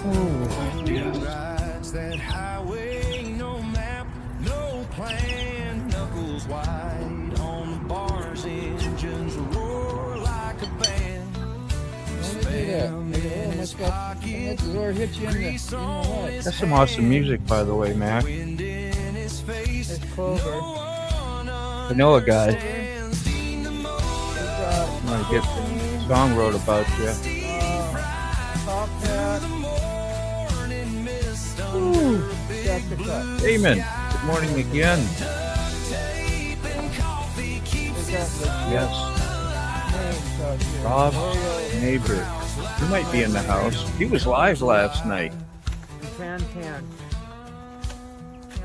Oh, yeah. Rides that highway, no map, no plan, knuckles wide on the bars, engines roar like a band. Spam in his pocket, grease on his That's some awesome music, by the way, Mac. wind in his face. Vanilla guy. I'm gonna get the song wrote about you. Damon, good morning again. Yes. Rob's neighbor. He might be in the house. He was live last night. How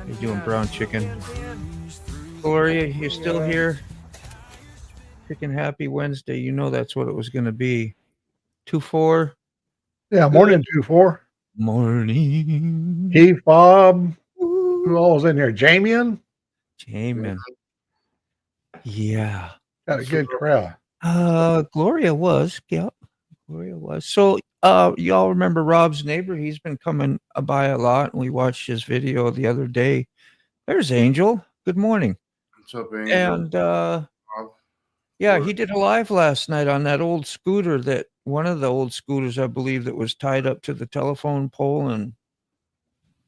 you doing, brown chicken? Gloria, you still here? Chicken happy Wednesday. You know that's what it was going to be. 2-4. Yeah, morning 2-4. Morning. Keith, Bob. Who all was in here? Jamian? Jamin. Yeah. Got a good crowd. Gloria was. Yep. Gloria was. So y'all remember Rob's neighbor? He's been coming by a lot, and we watched his video the other day. There's Angel. Good morning. What's up, Angel? And yeah, he did a live last night on that old scooter, that one of the old scooters, I believe, that was tied up to the telephone pole, and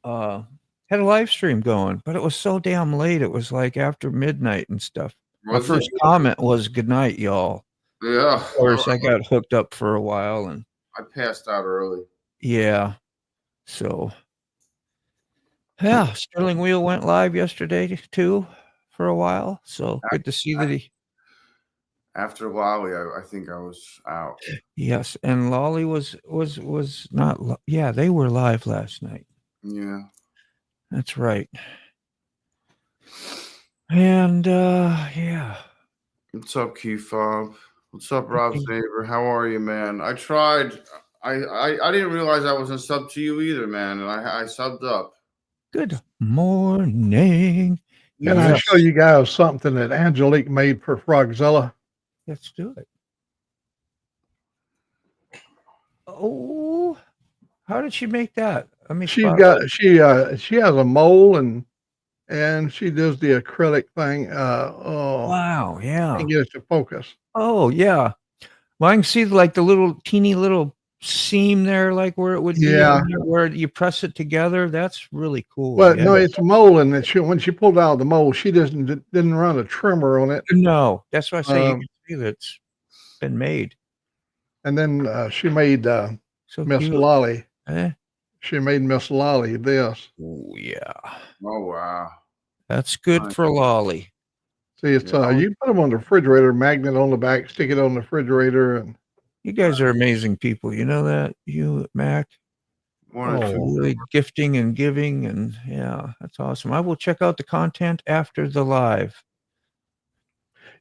had a live stream going, but it was so damn late. It was like after midnight and stuff. My first comment was "Good night, y'all." Yeah. Of course, I got hooked up for a while, and I passed out early. yeah. So yeah, Sterling Wheel went live yesterday too for a while. So good to see that he. After Lolly, I think I was out. Yes, and Lolly was not. Yeah, they were live last night. Yeah, that's right. And yeah. What's up, Keith Fob? What's up, Rob's neighbor? How are you, man? I tried. I didn't realize I wasn't subbed to you either, man, and I subbed up. Good morning. Can I show you guys something that Angelique made for Frogzilla? Let's do it. Oh, how did she make that? I mean, she has a mole and she does the acrylic thing. Wow, yeah. And get it to focus. Oh, yeah. Well, I can see like the little teeny little seam there, like where it would be, where you press it together. That's really cool. Well, no, it's a mole, and when she pulled out of the mold, she didn't run a trimmer on it. No, that's why I say you can see that it's been made. And then she made Miss Lolly. She made Miss Lolly this. Oh, yeah. Oh, wow. That's good for Lolly. See, it's you put them on the refrigerator, magnet on the back, stick it on the refrigerator, and you guys are amazing people. You know that, you, Mac? Really gifting and giving, and yeah, that's awesome. I will check out the content after the live.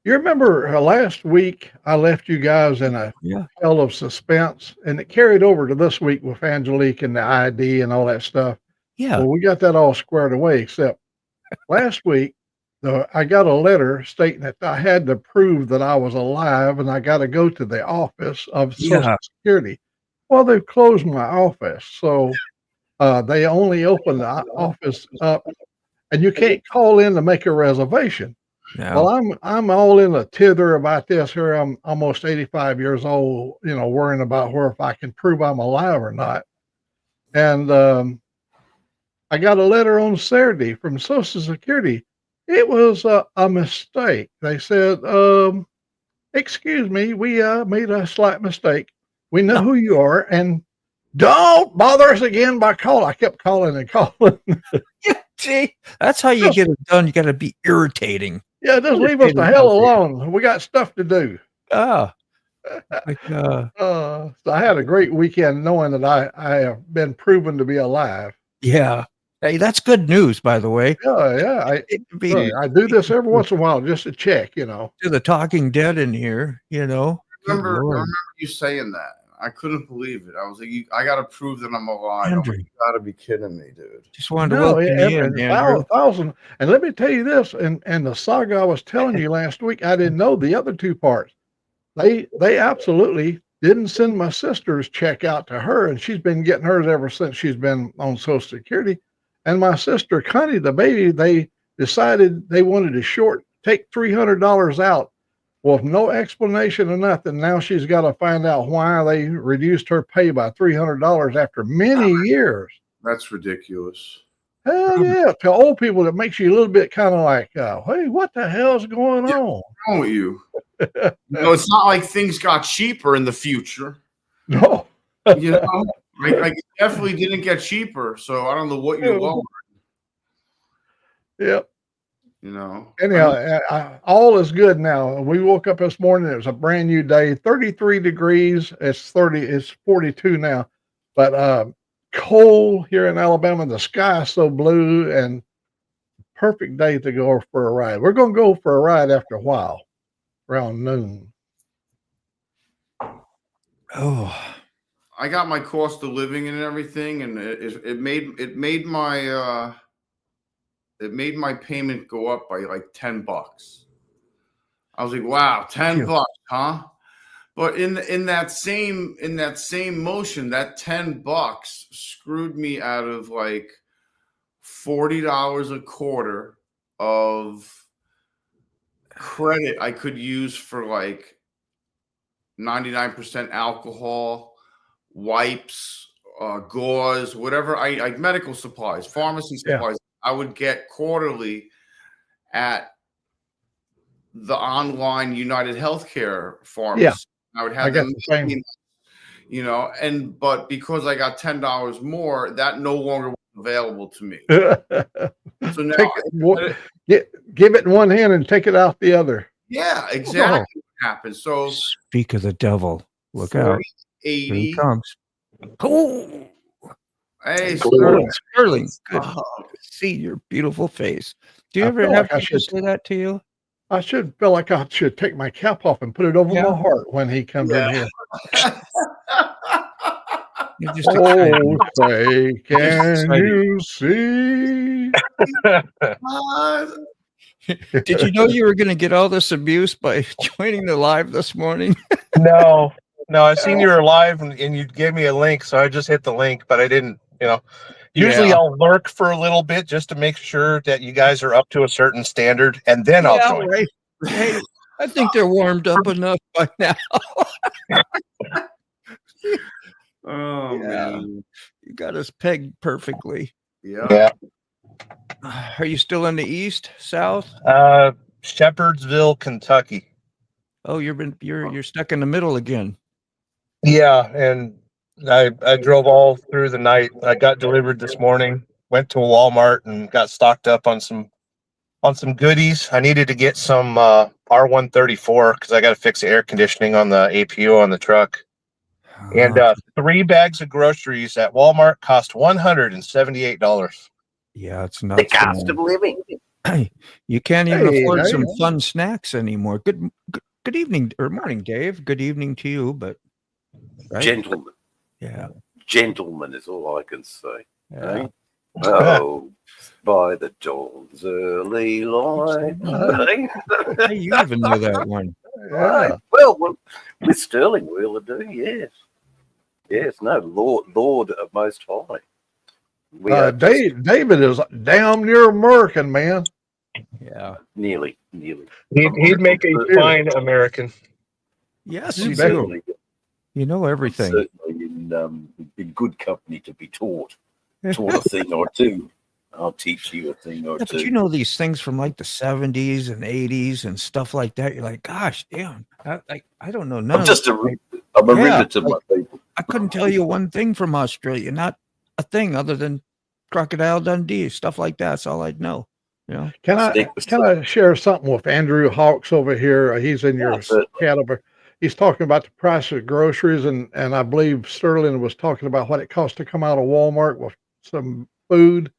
You remember last week I left you guys in a hell of suspense, and it carried over to this week with Angelique and the ID and all that stuff. Yeah. Well, we got that all squared away, except last week, I got a letter stating that I had to prove that I was alive, and I got to go to the office of Social Security. Well, they've closed my office, so they only open the office up, and you can't call in to make a reservation. No. Well, I'm all in a tither about this here. I'm almost 85 years old, worrying about if I can prove I'm alive or not. And I got a letter on Saturday from Social Security. It was a mistake. They said, excuse me, we made a slight mistake. We know who you are, and don't bother us again by calling. I kept calling and calling. See, that's how you get it done. You got to be irritating. Yeah, just leave us the hell alone. We got stuff to do. So I had a great weekend knowing that I have been proven to be alive. Yeah. Hey, that's good news, by the way. Yeah. I do this every once in a while just to check, To the talking dead in here, I remember you saying that. I couldn't believe it. I was like, I got to prove that I'm alive. Andrew, you got to be kidding me, dude. Just wanted to welcome you in, Andrew. 1,000. And let me tell you this, and the saga I was telling you last week, I didn't know the other two parts. they absolutely didn't send my sister's check out to her, and she's been getting hers ever since she's been on Social Security. And my sister Connie, the baby, they decided they wanted to take $300 out with no explanation or nothing. Now she's got to find out why they reduced her pay by $300 after many years. That's ridiculous. Hell yeah. To old people, it makes you a little bit kind of like, hey, what the hell's going on? What's wrong with you? It's not like things got cheaper in the future. No. You know, I definitely didn't get cheaper. So I don't know what you're lowering. Yep. You know, anyhow, all is good now. We woke up this morning. It was a brand new day, 33 degrees. It's 42 now, but cold here in Alabama. The sky is so blue, and perfect day to go for a ride. We're going to go for a ride after a while, around noon. Oh, I got my cost of living and everything, and it made my payment go up by like $10. I was like, wow, $10, huh? But in that same motion, that $10 screwed me out of like $40 a quarter of credit I could use for like 99% alcohol, wipes, gauze, whatever like medical supplies, pharmacy supplies. I would get quarterly at the online United Healthcare pharmacy. Yeah. I would have them, you know, but because I got $10 more, that no longer was available to me. So now give it in one hand and take it out the other. Yeah, exactly what happens. So speak of the devil. Look out. 80. Here he comes. Oh. Hey, Sterling. Good to see your beautiful face. Do you ever have people say that to you? I should feel like I should take my cap off and put it over my heart when he comes in here. Say, can you see? Did you know you were going to get all this abuse by joining the live this morning? No, I seen you were live and you gave me a link, so I just hit the link, but I didn't, you know. Usually I'll lurk for a little bit just to make sure that you guys are up to a certain standard, and then I'll join. Right. Hey, I think they're warmed up enough by now. Man. You got us pegged perfectly. Yeah. Are you still in the east, south? Shepherdsville, Kentucky. Oh, you're stuck in the middle again. Yeah, and I drove all through the night. I got delivered this morning, went to a Walmart and got stocked up on some goodies. I needed to get some R134 because I got to fix the air conditioning on the APU on the truck. And 3 bags of groceries at Walmart cost $178. Yeah, it's nuts. The cost of living. You can't even afford some fun snacks anymore. Good evening or morning, Dave. Good evening to you, but right? Gentlemen. Yeah. Gentlemen is all I can say. Yeah. Right? Oh, by the dawn's early light. Hey, you even know that one. Right. Well, with Sterling Wheeler do, yes. Yes, no, Lord of Most High. David is damn near American, man. Yeah. Nearly. He'd make a fine American. Yes, you do. You know everything. Certainly in good company to be taught a thing or two. I'll teach you a thing or two. But you know these things from like the 70s and 80s and stuff like that. You're like, gosh, damn. I don't know. I'm just I'm a reader to my people. I couldn't tell you one thing from Australia, not a thing other than Crocodile Dundee, stuff like that. That's all I'd know. You know? Can I share something with Andrew Hawks over here? He's in your caliber. He's talking about the price of groceries, and I believe Sterling was talking about what it costs to come out of Walmart with some food.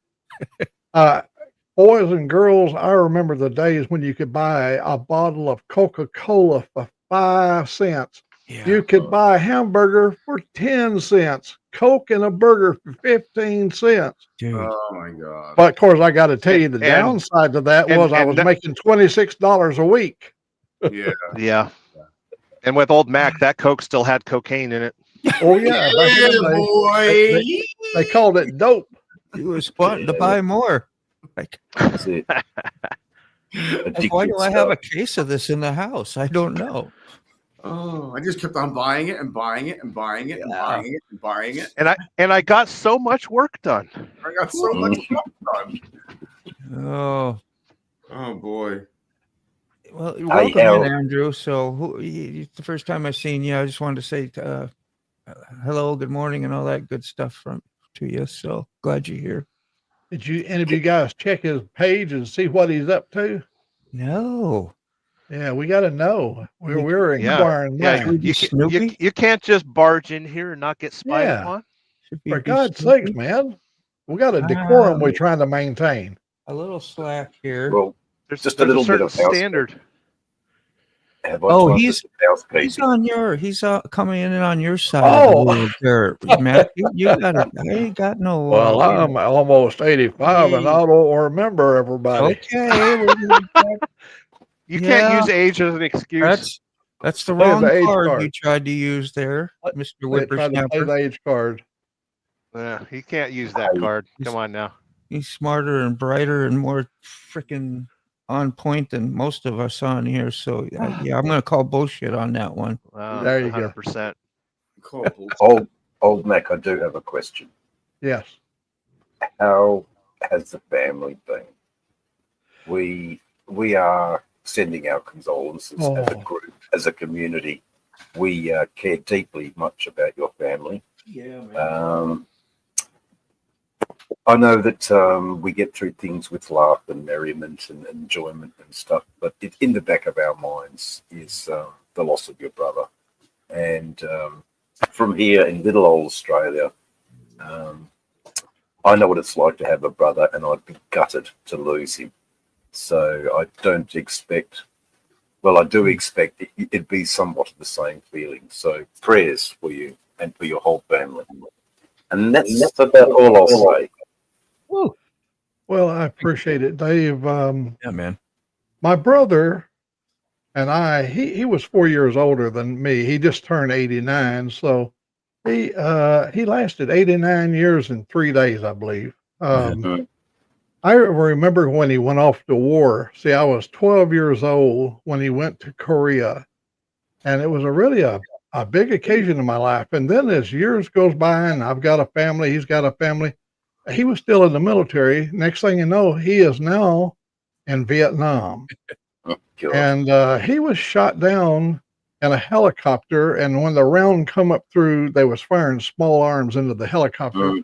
Boys and girls, I remember the days when you could buy a bottle of Coca-Cola for 5 cents. Yeah. You could buy a hamburger for 10 cents, Coke and a burger for 15 cents. Dude. Oh my God. But of course, I got to tell you, the downside to that was I was making $26 a week. Yeah. Yeah. And with old Mac, that Coke still had cocaine in it. Oh yeah, back in the day, boy. they called it dope. He was wanting to buy more. Like, That's it. like, why do Addictive I have a stuff. case of this in the house? I don't know. Oh, I just kept on buying it and buying it and buying it and buying it and buying it. And I got so much work done. I got so much stuff done. Oh, Oh boy. well, Hey, welcome Al. in, Andrew. So, the first time I seen you, I just wanted to say hello, good morning, and all that good stuff to you. So glad you're here. Did any of you guys check his page and see what he's up to? No, Yeah, we got to know. We're Yeah. inquiring Yeah, minds. you can't just barge in here and not get spied Yeah. upon. should be For God's Snoopy. sakes, man, we got a decorum we're trying to maintain. A little slack here. Well, There's Just a little bit certain of house standard. have I Oh, tried he's- this house He's keeping? on he's coming in on your side. Oh. Of the road there, Matt. You got it. I ain't got no. Well, I'm almost 85 and I don't remember everybody. okay. You Yeah. can't use age as an excuse. That's the Play wrong the age card card. you tried to use there, What? Mr. They tried to play Whippersnapper. the age card. Yeah, you can't use that card. Come on now. He's smarter and brighter and more freaking on point than most of us on here. So yeah, I'm gonna call bullshit on that one. There you go. 100%. Old Mac, I do have a question. Yes. How has the family been? We are sending our condolences as a group, as a community. We care deeply much about your family. Yeah, man. I know that we get through things with laugh and merriment and enjoyment and stuff, but in the back of our minds is the loss of your brother. And from here in little old Australia, I know what it's like to have a brother, and I'd be gutted to lose him. So I don't expect, well, I do expect it'd be somewhat of the same feeling. So prayers for you and for your whole family. And that's about all I'll say. Woo. Well, I appreciate it, Dave. Yeah, man. My brother and he was 4 years older than me. He just turned 89. So he lasted 89 years and 3 days, I believe. I remember when he went off to war. See, I was 12 years old when he went to Korea, and it was really a big occasion in my life. And then as years goes by and I've got a family, he's got a family, he was still in the military. Next thing you know, he is now in Vietnam. And he was shot down in a helicopter. And when the round come up through, they was firing small arms into the helicopter.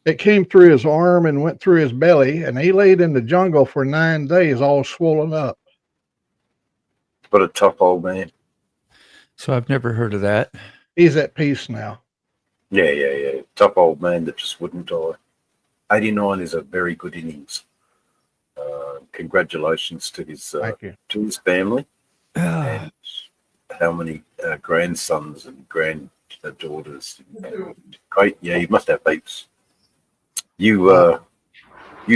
It came through his arm and went through his belly, and he laid in the jungle for 9 days, all swollen up. But a tough old man. So I've never heard of that. He's at peace now. Yeah. Tough old man that just wouldn't die. 89 is a very good innings. Congratulations to his Thank you. to his family, and how many grandsons and granddaughters. Great, yeah, you must have heaps. You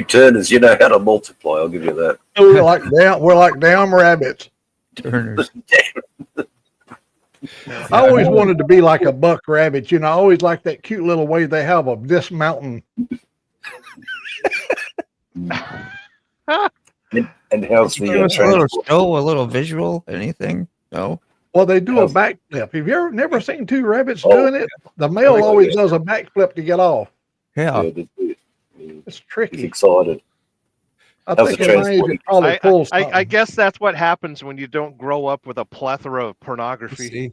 Turners, you know how to multiply. I'll give you that. We're like damn rabbits. Turners. I always wanted to be like a buck rabbit. I always like that cute little way they have of dismounting. And how's Give the us a little transport? show, a little visual, anything? No. Well, they do a backflip. Have you never seen two rabbits Oh, doing it? The male always does a backflip to get off. Yeah. Yeah, he's It's tricky. excited. I How's think the in my age transport? it probably pulls I something. guess that's what happens when you don't grow up with a plethora of pornography.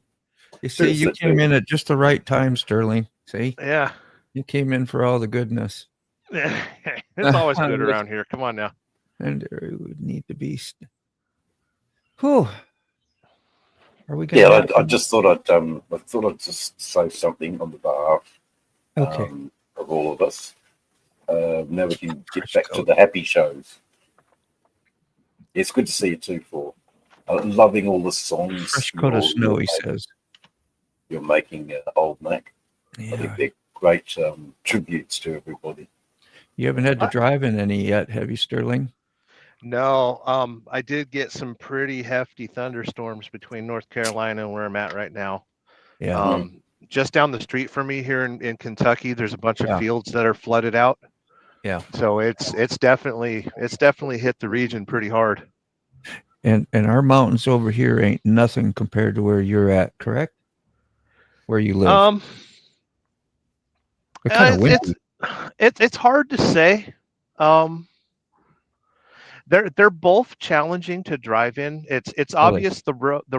You see, you came in at just the right time, Sterling. See, Yeah. you came in for all the goodness. It's always good around here. Come on now. And there would need to be. Whew. Are we going? Yeah, I just thought I'd just say something on the behalf Okay. of all of us. Now we can get back to the happy shows. It's good to see you too, for loving all the songs. Fresh coat of snow, he says. You're making Old Mac. I Yeah. think they're great tributes to everybody. You haven't had to drive in any yet, have you, Sterling? No, I did get some pretty hefty thunderstorms between North Carolina and where I'm at right now. Yeah. Just down the street from me here in Kentucky, there's a bunch of Yeah. fields that are flooded out. Yeah. So it's definitely hit the region pretty hard. And our mountains over here ain't nothing compared to where you're at, correct? Where you live. They're kind of windy. It's hard to say. They're both challenging to drive in. It's obvious the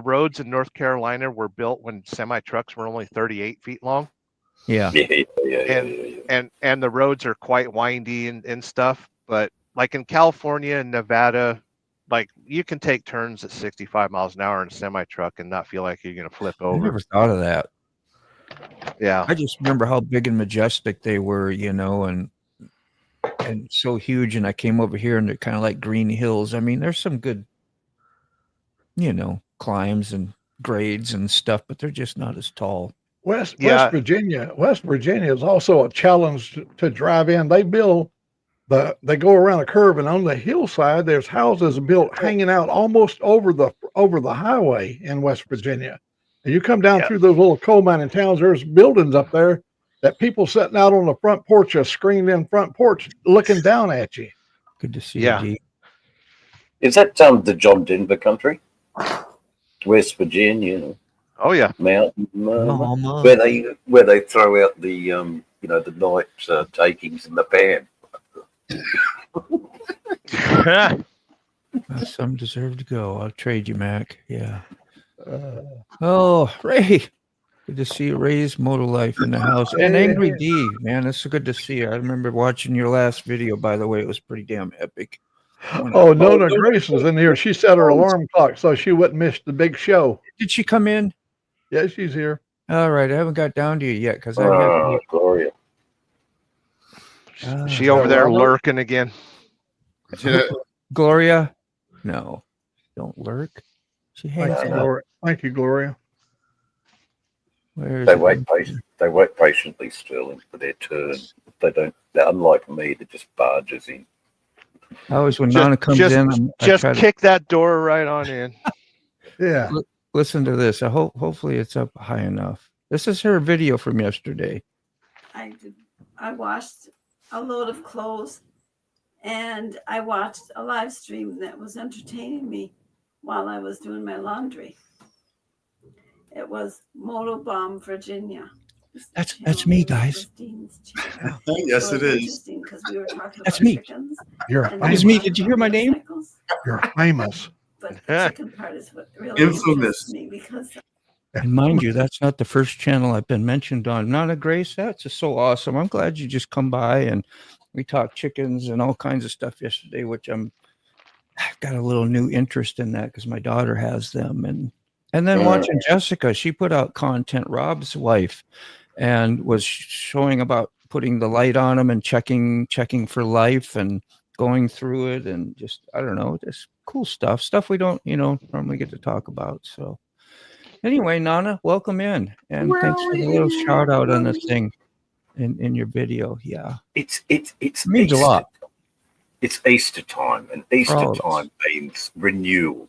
roads in North Carolina were built when semi trucks were only 38 feet long. Yeah. And the roads are quite windy and stuff. But like in California and Nevada, like you can take turns at 65 miles an hour in a semi truck and not feel like you're gonna flip over. I never thought of that. Yeah. I just remember how big and majestic they were, you know, and so huge. And I came over here and they're kind of like green hills. I mean, there's some good, you know, climbs and grades and stuff, but they're just not as tall. West Virginia is also a challenge to drive in. They go around a curve, and on the hillside, there's houses built hanging out almost over the highway in West Virginia. And you come down through those little coal mining towns, there's buildings up there that people sitting out on the front porch, a screened-in front porch, looking down at you. Good to see you, G. Is that the John Denver country? West Virginia. Oh yeah, mountain where they throw out the the night takings in the pan. Some deserve to go. I'll trade you, Mac. Yeah. Oh, Ray. Good to see you. Ray's Moto Life in the house. And Angry D, man, it's so good to see you. I remember watching your last video, by the way. It was pretty damn epic. Nona Grace was in here. She set her alarm clock so she wouldn't miss the big show. Did she come in? Yeah, she's here. All right. I haven't got down to you yet because Gloria. She over there lurking again. Gloria? No, don't lurk. She hangs out. Thank you, Gloria. They wait patiently, Sterling, for their turn. They don't. Unlike me, that just barges in. I always, when Nana comes in, just kick that door right on in. Yeah. Listen to this. Hopefully it's up high enough. This is her video from yesterday. I washed a load of clothes, and I watched a live stream that was entertaining me while I was doing my laundry. It was Motobomb, Virginia. That's me, guys. Yes, it is. Because we were talking That's about me. chickens. That's me. Did you hear my name? You're famous. But the chicken part is what really infamous me because. And mind you, that's not the first channel I've been mentioned on. Nana Grace, that's just so awesome. I'm glad you just come by and we talked chickens and all kinds of stuff yesterday, which I've got a little new interest in that because my daughter has them. And then watching Jessica, she put out content, Rob's wife, and was showing about putting the light on them and checking for life and going through it and just, I don't know, just cool stuff we don't, normally get to talk about. So anyway, Nana, welcome in. And thanks for the little shout out on the thing in your video. Yeah. It means Easter. A lot. It's Easter time, and Easter time means renewal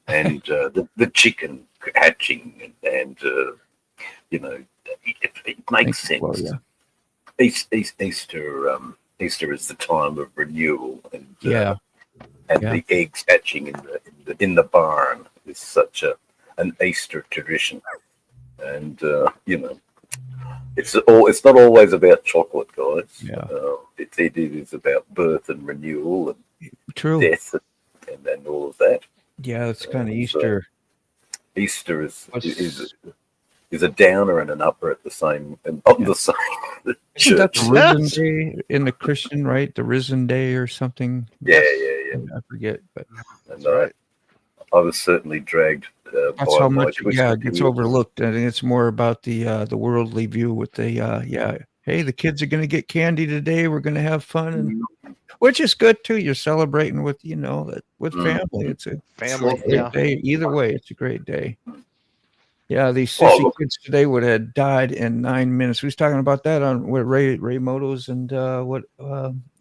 and the chicken hatching and it makes sense. Gloria. Easter is the time of renewal and the eggs hatching in the barn is such an Easter tradition, and it's not always about chocolate, guys. Yeah, it is about birth and renewal and death and all of that. Yeah, it's kind of Easter. Easter is a downer and an upper at the same the same. Isn't that the Risen Day in the Christian, right? The Risen Day or something. Yeah. I forget, but that's right. I was certainly dragged. That's how much it gets overlooked. I think it's more about the worldly view with the hey, the kids are going to get candy today. We're going to have fun, and which is good too. You're celebrating with with family. It's a family day. Either way, it's a great day. Yeah, these sissy kids today would have died in 9 minutes. We was talking about that on what Ray Motos and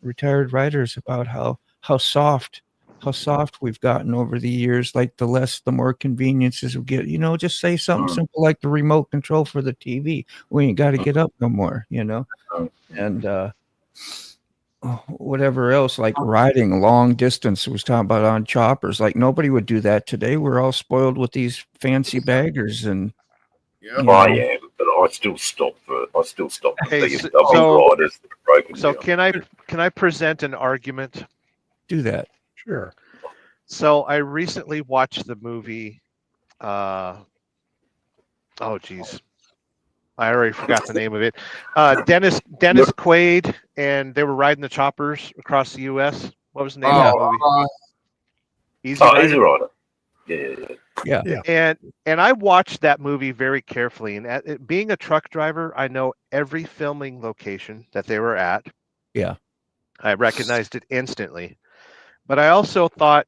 retired riders about how soft, how soft we've gotten over the years. Like the more conveniences we get. Just say something simple like the remote control for the TV. We ain't got to get up no more. And whatever else, like riding long distance. Was talking about on choppers. Like nobody would do that today. We're all spoiled with these fancy baggers and. Yeah. I am, but I still stop for Hey, BMW riders that are broken So down. can I present an argument? Do that. Sure. So I recently watched the movie. Oh geez, I already forgot the name of it. Dennis Quaid, and they were riding the choppers across the U.S. What was the name of that movie? Easy Rider. Yeah. And I watched that movie very carefully. And being a truck driver, I know every filming location that they were at. Yeah. I recognized it instantly. But I also thought,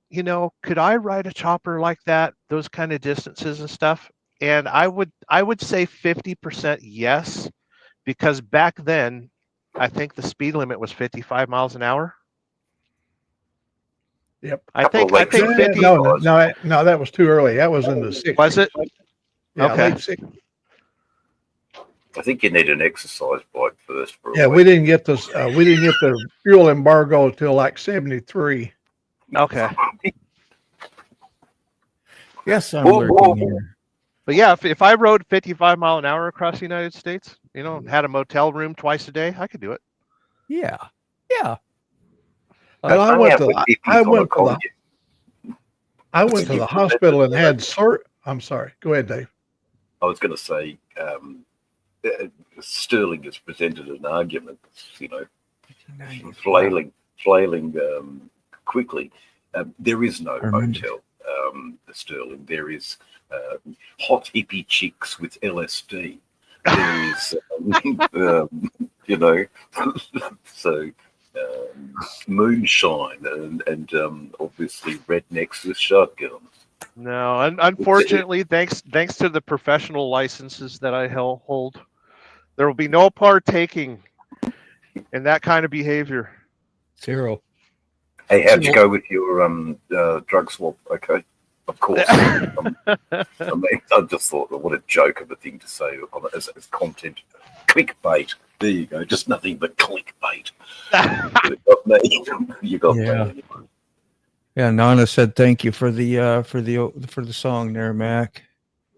could I ride a chopper like that, those kind of distances and stuff? And I would say 50% yes, because back then, I think the speed limit was 55 miles an hour. Yep. I think 50. No, that was too early. That was in the 60s. Was it? Yeah, Okay. late 60s. I think you need an exercise bike first. Yeah, we didn't get this. We didn't get the fuel embargo till like 73. Okay. Yes, I'm lurking here. But yeah, if I rode 55 mile an hour across the United States, had a motel room twice a day, I could do it. Yeah. And I went to the hospital and had I'm sorry. Go ahead, Dave. I was going to say, Sterling has presented an argument, flailing quickly. There is no hotel, Sterling. There is hot hippie chicks with LSD. There is, so moonshine and obviously rednecks with shotguns. No, unfortunately, thanks to the professional licenses that I hold, there will be no partaking in that kind of behavior. Zero. Hey, how'd you go with your drug swap? Okay, of course. I just thought, what a joke of a thing to say as content. Clickbait. There you go. Just nothing but clickbait. You got me. Yeah, Nana said thank you for the song there, Mac.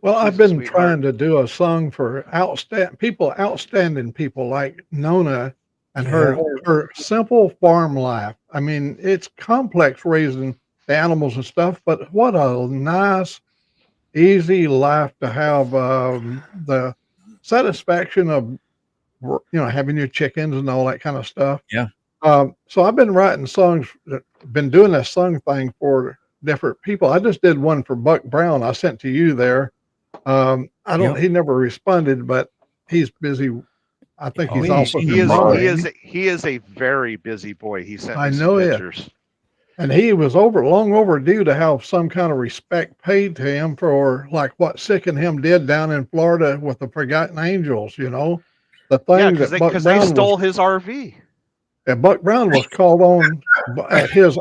Well, I've been trying to do a song for outstanding people like Nona and her simple farm life. I mean, it's complex raising the animals and stuff, but what a nice, easy life to have. The satisfaction of having your chickens and all that kind of stuff. Yeah. So I've been writing songs, been doing this song thing for different people. I just did one for Buck Brown. I sent to you there. He never responded, but he's busy. I think he's also he is a very busy boy. He sent me some pictures. And he was long overdue to have some kind of respect paid to him for like what Sick and him did down in Florida with the Forgotten Angels, the thing because they stole his RV. And Buck Brown was called on at his,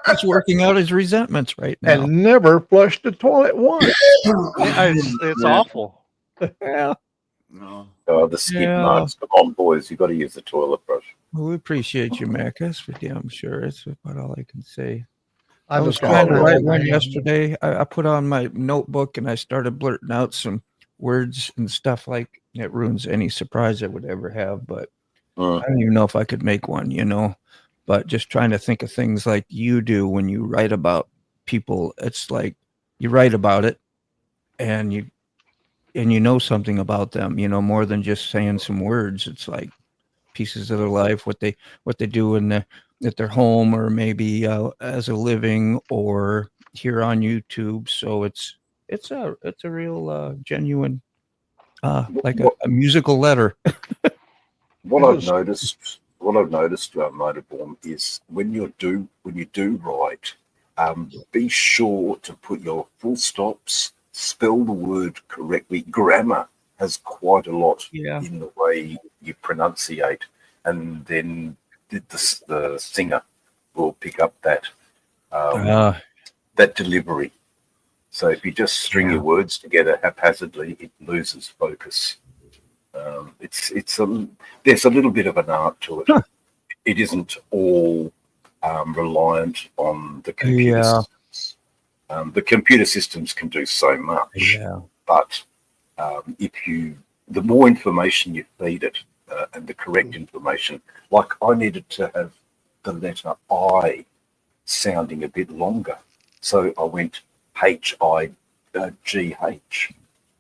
He's working out his resentments right now. And never flushed the toilet once. It's awful. Yeah. No. The skid marks. Come on, boys. You got to use the toilet brush. Well, we appreciate you, Mac. That's for damn sure. That's about all I can say. I was trying to write one yesterday. I put on my notebook and I started blurting out some words and stuff like it ruins any surprise I would ever have. But I don't even know if I could make one, But just trying to think of things like you do when you write about people. It's like you write about it and you know something about them, more than just saying some words. It's like pieces of their life, what they do at their home, or maybe as a living, or here on YouTube. So it's a real genuine, like a musical letter. What I've noticed, Motorborn, is when you do write, be sure to put your full stops, spell the word correctly. Grammar has quite a lot in the way you pronunciate, and then the singer will pick up that delivery. So if you just string your words together haphazardly, it loses focus. There's a little bit of an art to it. It isn't all reliant on the computer systems. The computer systems can do so much, but the more information you feed it, and the correct information, like I needed to have the letter I sounding a bit longer, so I went HIGH,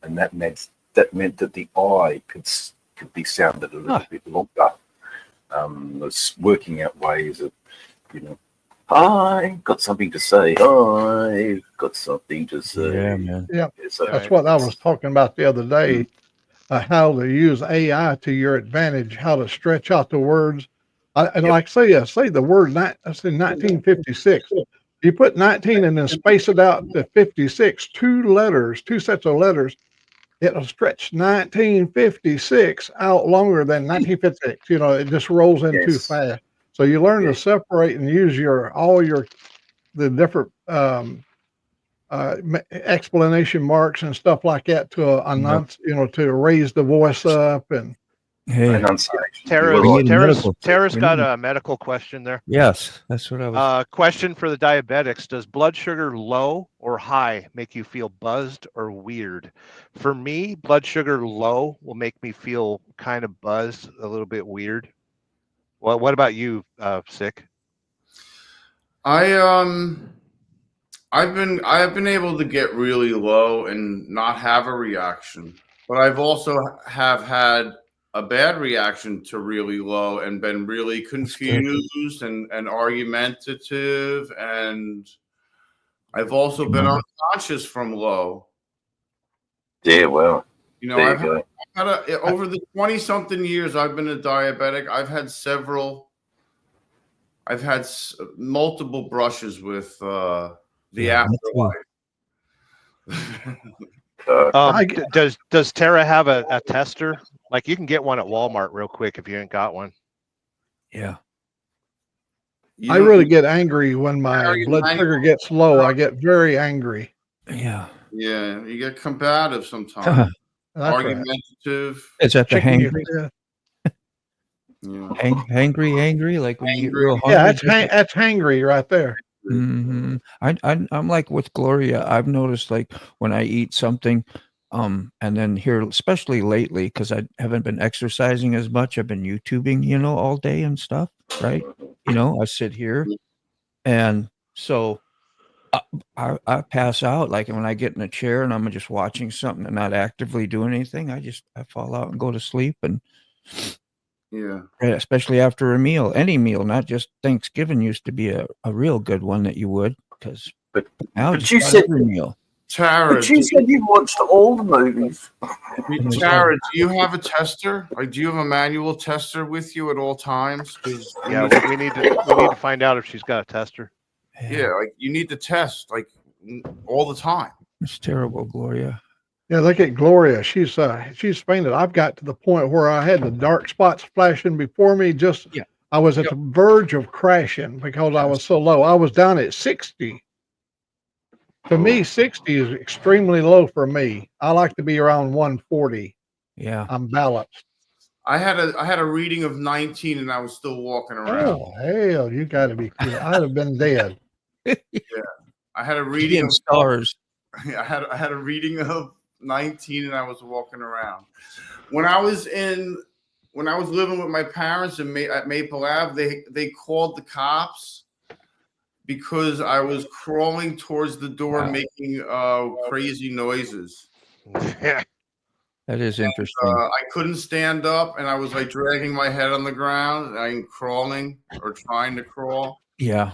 and that meant that the I could be sounded a little bit longer. Was working out ways of, I got something to say. I got something to say. Yeah, man. Yeah, So that's what I was talking about the other day. How to use AI to your advantage, how to stretch out the words. Like say the word, I say 1956. You put 19 and then space it out to 56, two sets of letters. It'll stretch 1956 out longer than 1956. It just rolls in too fast. So you learn to separate and use the different explanation marks and stuff like that to announce, to raise the voice up and. Hey, Tara's got a medical question there. Yes, that's what I was. Question for the diabetics: does blood sugar low or high make you feel buzzed or weird? For me, blood sugar low will make me feel kind of buzzed, a little bit weird. Well, what about you, Sick? I have been able to get really low and not have a reaction, but I've also have had a bad reaction to really low and been really confused and argumentative, and I've also been unconscious from low. Yeah, well, I've had over the 20-something years I've been a diabetic, I've had multiple brushes with the afterlife. Does Tara have a tester? Like, you can get one at Walmart real quick if you ain't got one. Yeah. I really get angry when my blood sugar gets low. I get very angry. Yeah. Yeah, you get combative sometimes. Argumentative. Is that the hangry? Yeah. Angry, like when you get real hungry. Yeah, that's hangry right there. Mm-hmm. I'm like with Gloria. I've noticed, like, when I eat something, and then here, especially lately, because I haven't been exercising as much. I've been YouTubing, all day and stuff, right? I sit here, and so I pass out. Like when I get in a chair and I'm just watching something and not actively doing anything, I fall out and go to sleep. And yeah, especially after a meal, any meal, not just Thanksgiving used to be a real good one that you would, because now but you said every meal. Tara, but you said you watched all the movies. Tara, do you have a tester? Like, do you have a manual tester with you at all times? Yeah, we need to find out if she's got a tester. Yeah, like you need to test like all the time. It's terrible, Gloria. Yeah, look at Gloria. She's fainted. I've got to the point where I had the dark spots flashing before me. I was at the verge of crashing because I was so low. I was down at 60. To me, 60 is extremely low for me. I like to be around 140. Yeah, I'm balanced. I had a reading of 19 and I was still walking around. Oh hell, you got to be kidding! I'd have been dead. Yeah, I had a reading of stars. I had a reading of 19 and I was walking around. When I was living with my parents at Maple Ave, they called the cops because I was crawling towards the door, making crazy noises. Yeah, that is interesting. I couldn't stand up, and I was like dragging my head on the ground. I'm crawling or trying to crawl. Yeah.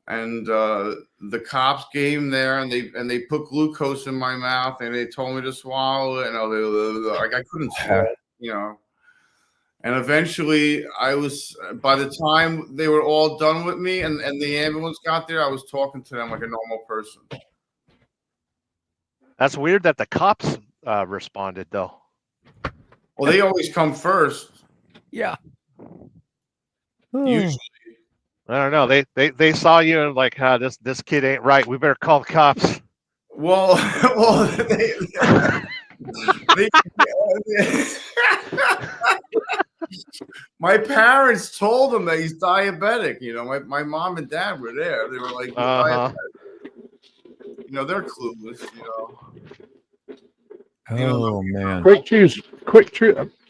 And the cops came there, and they put glucose in my mouth, and they told me to swallow it, and I couldn't swallow, And eventually, by the time they were all done with me, and the ambulance got there, I was talking to them like a normal person. That's weird that the cops responded, though. Well, they always come first. Yeah. Usually. I don't know. They saw you and like, this kid ain't right. We better call the cops. Well, they, my parents told him that he's diabetic. You know, my mom and dad were there. They were like, "You're diabetic." You know, they're clueless. Oh man. Quick Tues,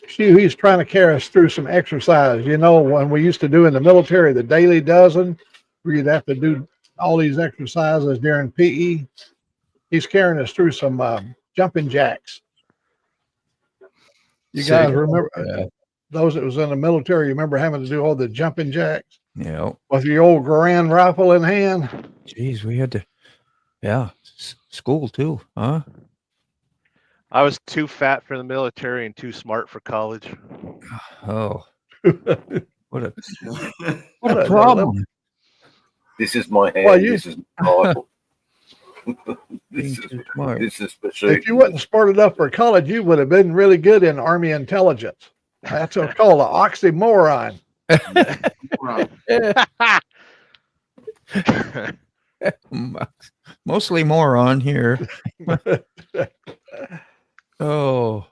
he's trying to carry us through some exercise. You know, when we used to do in the military, the daily dozen, where you'd have to do all these exercises during PE. He's carrying us through some jumping jacks. You guys remember those that was in the military? You remember having to do all the jumping jacks? Yeah. With your old Garand rifle in hand? Jeez, we had to. Yeah, school too, huh? I was too fat for the military and too smart for college. Oh, what a problem! This is my hand. Well, this is my Bible. this is for sure. If you wasn't smart enough for college, you would have been really good in Army intelligence. That's what's called an oxymoron. Mostly moron here. Oh.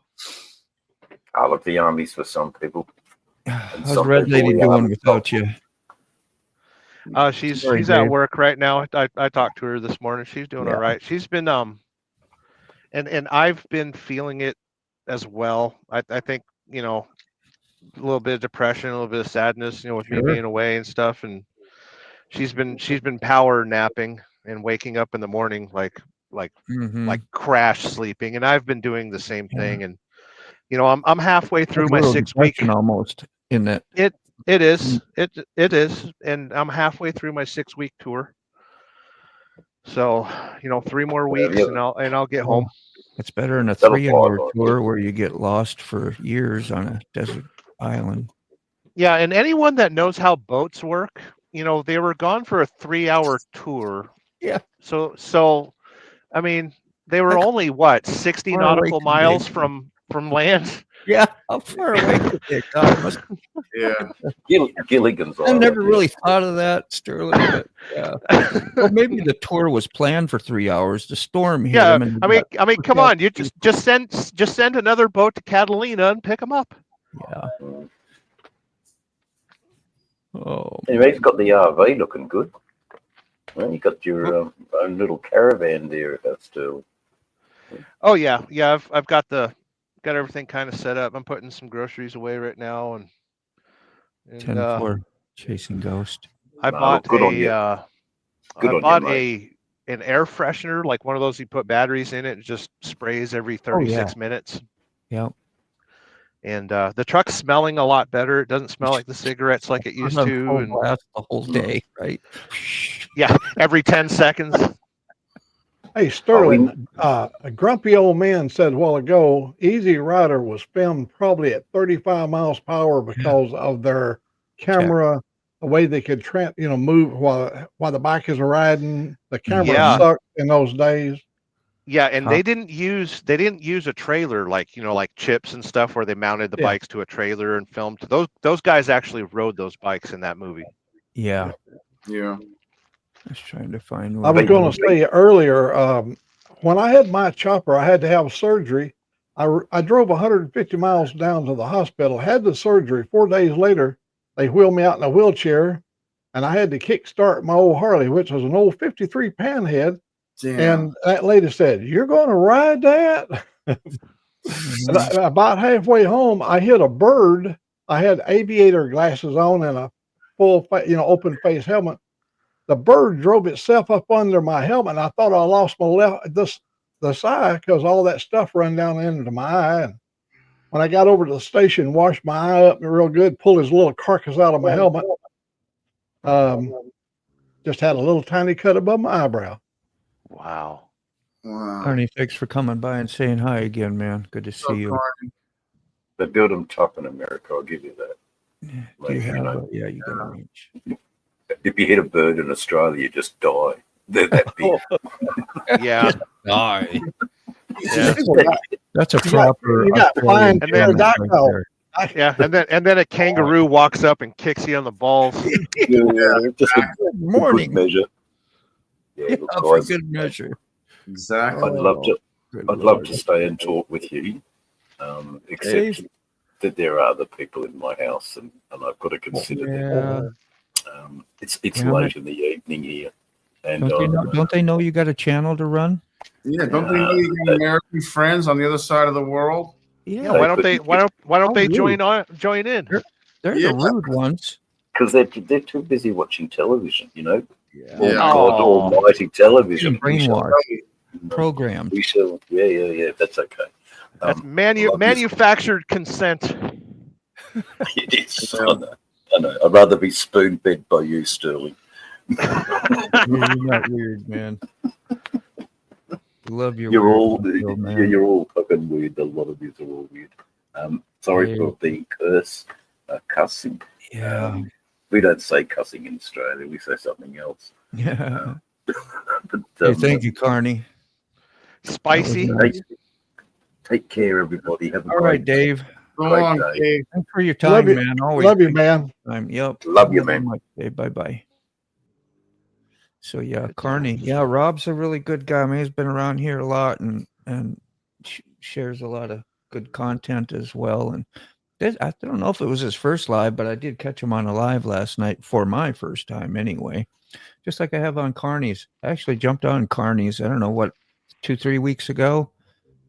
I look, the army's for some people. How's Red Lady doing without you? She's at work right now. I talked to her this morning. She's doing all right. She's been and I've been feeling it as well. I think, you know, a little bit of depression, a little bit of sadness, you know, with me being away and stuff. And she's been power napping and waking up in the morning like crash sleeping. And I've been doing the same thing. And you know, I'm halfway through my 6 week almost in that. It is. And I'm halfway through my 6 week tour. So, you know, 3 more weeks and I'll get home. It's better than a 3-hour tour where you get lost for years on a desert island. Yeah, and anyone that knows how boats work, you know, they were gone for a 3-hour tour. Yeah. So I mean, they were only 60 nautical miles from land. Yeah, how far away could they come? Gilligan's. I never really thought of that, Sterling. But yeah, well, maybe the tour was planned for 3 hours. The storm hit them. And I mean, come on! You just send another boat to Catalina and pick them up. Yeah. Oh. Anyway, he's got the RV looking good. Well, you got your own little caravan there. That's still. Oh yeah. I've got everything kind of set up. I'm putting some groceries away right now, and 10-4 chasing ghost. I bought an air freshener, like one of those you put batteries in it. It just sprays every 36 minutes. Yeah. And the truck's smelling a lot better. It doesn't smell like the cigarettes like it used to. And last the whole day, right? Yeah, every 10 seconds. Hey, Sterling, a grumpy old man said a while ago, Easy Rider was filmed probably at 35 miles per hour because of their camera, the way they could move while the bike is riding. The camera sucked in those days. Yeah, and they didn't use a trailer like Chips and stuff where they mounted the bikes to a trailer and filmed. Those guys actually rode those bikes in that movie. Yeah. Yeah. I was trying to find. I was going to say earlier, when I had my chopper, I had to have surgery. I drove 150 miles down to the hospital, had the surgery. 4 days later, they wheeled me out in a wheelchair, and I had to kickstart my old Harley, which was an old 53 Panhead. Damn. And that lady said, "You're going to ride that?" And about halfway home, I hit a bird. I had aviator glasses on and a full, open face helmet. The bird drove itself up under my helmet, and I thought I lost the side because all that stuff run down into my eye. And when I got over to the station, washed my eye up real good, pulled his little carcass out of my helmet. Just had a little tiny cut above my eyebrow. Wow. Arnie, thanks for coming by and saying hi again, man. Good to see you. They build them tough in America, I'll give you that. Yeah, you got to reach. If you hit a bird in Australia, you just die. They're that big. Yeah. Die. Yeah. That's a proper. You got fine pterodactyl. Yeah, and then a kangaroo walks up and kicks you on the balls. Just a Good good morning. measure. Yeah, Yeah, look, for guys, good measure. Exactly. I'd love to. Good I'd love Lord. to stay and talk with you, except Dave? that there are other people in my house, and I've got to consider them. Yeah. It's Damn late in the evening here, and Don't they know you got a channel to run? Yeah, don't they know you got American friends on the other side of the world? Yeah, why don't they join in? They're Yeah. the rude ones. because they're too busy watching television, Oh Yeah. God Oh. Almighty, television. Brainwashed. We Programmed. shall. Yeah. That's okay. That's I love you. manufactured consent. It is. I know. I'd rather be spoon fed by you, Sterling. You're not weird, man. Love your You're weird all info, man. you're all fucking weird. A lot of you are all weird. Sorry Yeah. for being cussing. Yeah. We don't say cussing in Australia. We say something else. Yeah. But Hey, thank you, Carney. Spicy. That was take care, everybody. Have a All great right, Dave. Go Great on, day. Dave. Thanks for your Love time, you. man. Always Love you, man. time. Yep. Love you, Thank man. much, Dave. Bye. So yeah, Good Carney. Yeah, Rob's a really good guy. I mean, he's been around here a lot and shares a lot of good content as well. And I don't know if it was his first live, but I did catch him on a live last night for my first time anyway. Just like I have on Carney's. I actually jumped on Carney's, I don't know what, 2-3 weeks ago.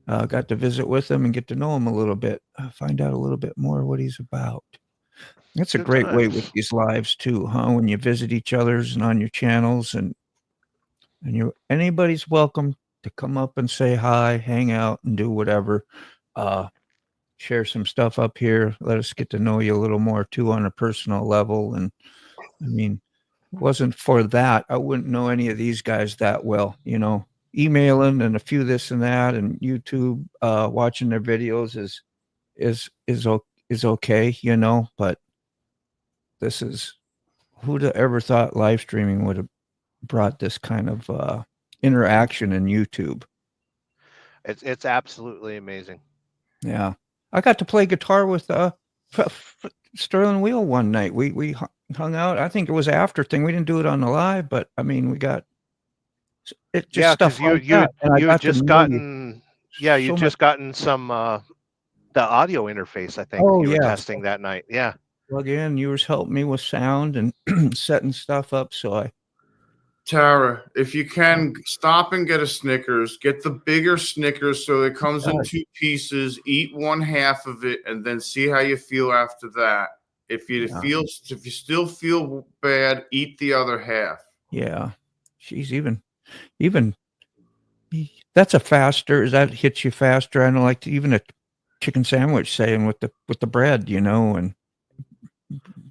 Got to visit with him and get to know him a little bit. Find out a little bit more what he's about. That's a Good great way times. with these lives too, huh? When you visit each other's and on your channels and anybody's welcome to come up and say hi, hang out and do whatever. Share some stuff up here. Let us get to know you a little more too on a personal level. And I mean, if it wasn't for that, I wouldn't know any of these guys that well, emailing and a few this and that and YouTube, watching their videos is okay, but this is who'd have ever thought live streaming would have brought this kind of interaction in YouTube. It's absolutely amazing. Yeah. I got to play guitar with Sterling Wheel one night. We hung out. I think it was after thing. We didn't do it on the live, but I mean, we got it just Yeah, stuff because like that. And I you got to just know gotten you so just gotten some the audio interface. I think Oh, you were yeah. testing that night. Yeah. plug in. You was helping me with sound and setting stuff up. So Tara, if you can, stop and get a Snickers. Get the bigger Snickers so it comes in 2 pieces. Eat one half of it, and then see how you feel after that. If you still feel bad, eat the other half. yeah, she's even that's a faster. That hits you faster. I know, like even a chicken sandwich, saying with the bread, and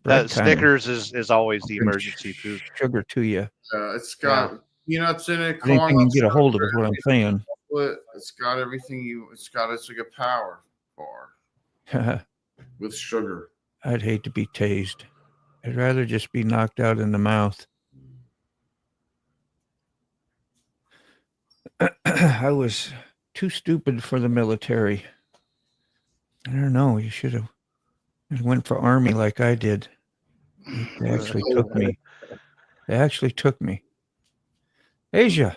bread kinda Snickers is always the brings emergency food. sugar to you. It's got peanuts in it. Anything you can caramel get a hold of sugar, is what I'm saying. It's got everything it's like a power bar with sugar. I'd hate to be tased. I'd rather just be knocked out in the mouth. I was too stupid for the military. I don't know. You should have went for Army like I did. They actually took me. Asia,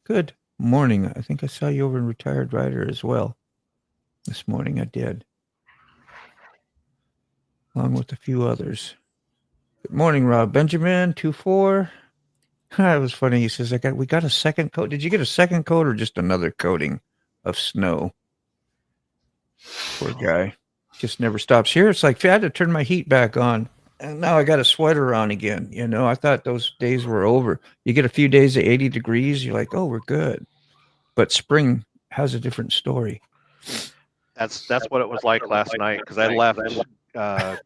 good morning. I think I saw you over in Retired Rider as well. This morning I did. Along with a few others. Good morning, Rob. Benjamin, 24. It was funny. He says, we got a second coat. Did you get a second coat or just another coating of snow? Poor guy. Just never stops here. It's like I had to turn my heat back on. And now I got a sweater on again. I thought those days were over. You get a few days of 80 degrees, you're like, oh, we're good. But spring has a different story. That's what it was like last night because I left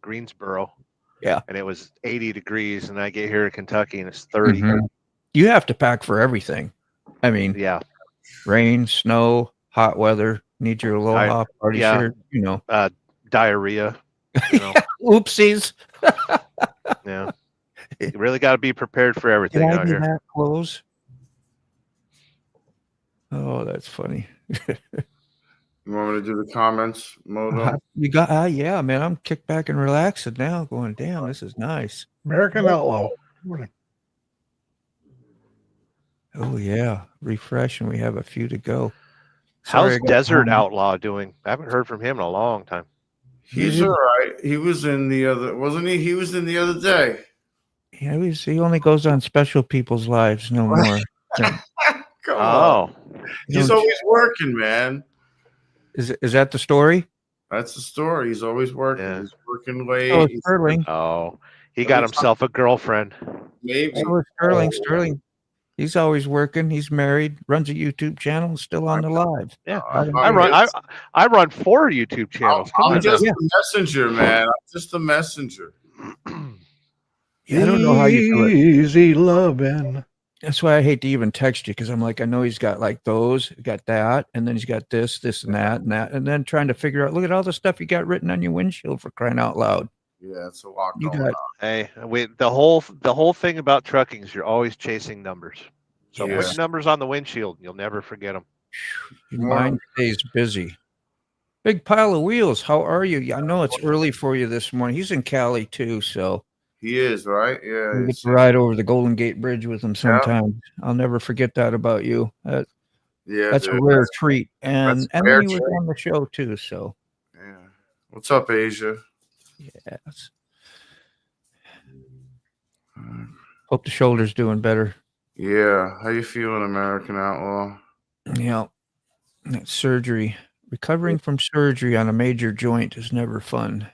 Greensboro. Yeah. And it was 80 degrees, and I get here to Kentucky and it's 30. Mm-hmm. You have to pack for everything. I mean, yeah, rain, snow, hot weather. Need your aloha party shirt. Diarrhea. Oopsies. Yeah, you really got to be prepared for everything Did I out do here. that clothes? Oh, that's funny. You want me to do the comments, Moto? You got, yeah, man. I'm kicked back and relaxed now, going, damn, this is nice. American Outlaw. Oh yeah, refresh, and we have a few to go. How's Sorry, I got Desert hung up. Outlaw doing? I haven't heard from him in a long time. He's all right. He was in the other, wasn't he? He was in the other day. Yeah, he only goes on special people's lives, no more. Come on. Oh, He's Don't- always working, man. Is that the story? That's the story. He's always working. Yeah. He's working late. Oh, He's- Sterling. oh, he got himself a girlfriend. maybe. So is Sterling. He's always working. He's married, runs a YouTube channel, still on the live. Yeah, I'm I run 4 YouTube channels. Come I'm on just now. the messenger, man. I'm just the messenger. Yeah, I don't know how you do it. Easy loving. That's why I hate to even text you, because I'm like, I know he's got like those, got that, and then he's got this, and that, and then trying to figure out, look at all the stuff you got written on your windshield, for crying out loud. Yeah, it's a lot You going got Hey, the whole thing about trucking is you're always chasing numbers. So Yeah. put numbers on the windshield, you'll never forget them. your mind stays busy. Big pile of wheels. How are you? I know it's early for you this morning. He's in Cali too, so He is, right? Yeah. we get it's- to ride over the Golden Gate Bridge with him sometime. I'll never forget that about you. yeah, That's dude, a rare treat. that's And a rare Emily was treat. on the show too, so yeah. What's up, Asia? yes. Hope the shoulder's doing better. Yeah. How you feeling, American Outlaw? Yeah. That surgery. Recovering from surgery on a major joint is never fun.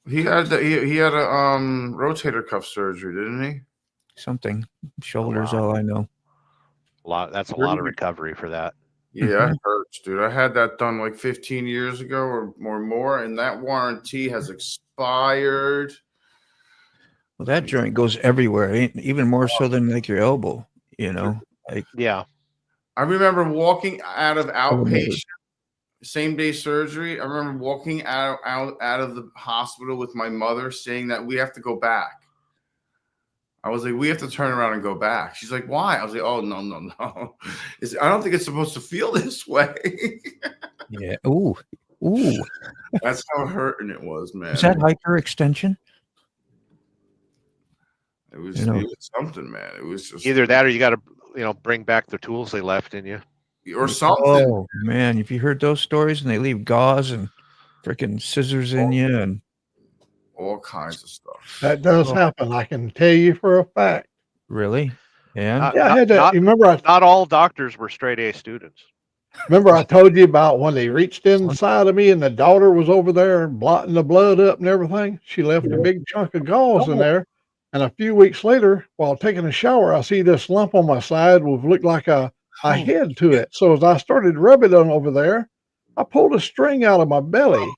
He had he had a rotator cuff surgery, didn't he? Something. Shoulders, wow. all I know. That's a lot of recovery for that. Yeah, it hurts, dude. I had that done like 15 years ago or more, and that warranty has expired. Well, that joint goes everywhere, even more so than like your elbow, you know. Like Yeah. I remember walking out of outpatient same day surgery. I remember walking out of the hospital with my mother saying that we have to go back. I was like, we have to turn around and go back. She's like, why? I was like, oh, no. I don't think it's supposed to feel this way. yeah. Ooh. That's how hurting it was, man. Is that hyperextension? It was something, man. It was just Either that or you got to, bring back the tools they left in you. or something. Oh man, if you heard those stories and they leave gauze and freaking scissors in you and All kinds of stuff. That does happen. I can tell you for a fact. really, and Yeah, I had that. You remember Not all doctors were straight A students. I told you about when they reached inside of me and the daughter was over there blotting the blood up and everything. She left a big chunk of gauze in there. And a few weeks later, while taking a shower, I see this lump on my side would look like a head to it. So as I started rubbing it over there, I pulled a string out of my belly.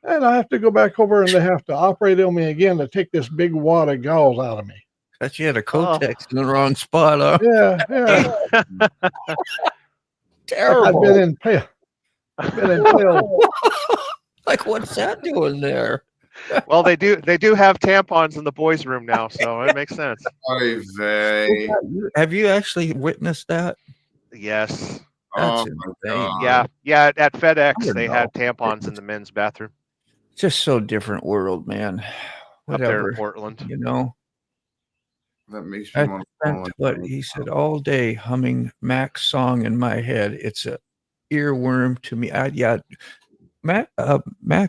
And I have to go back over and they have to operate on me again to take this big wad of gauze out of me. that you had a Kotex in the wrong spot. Huh? Yeah. Terrible. I've been in pain. Like, what's that doing there? Well, they do have tampons in the boys' room now, so it makes sense. Oy vey. Have you actually witnessed that? Yes. Oh That's my insane. God. Yeah. At FedEx, I don't they know. had tampons in the men's bathroom Just so different world, man. up there Whatever, in Portland. you know. That makes me I want to spent what he said all day humming Mac's song in my head. It's a earworm to me. Mac,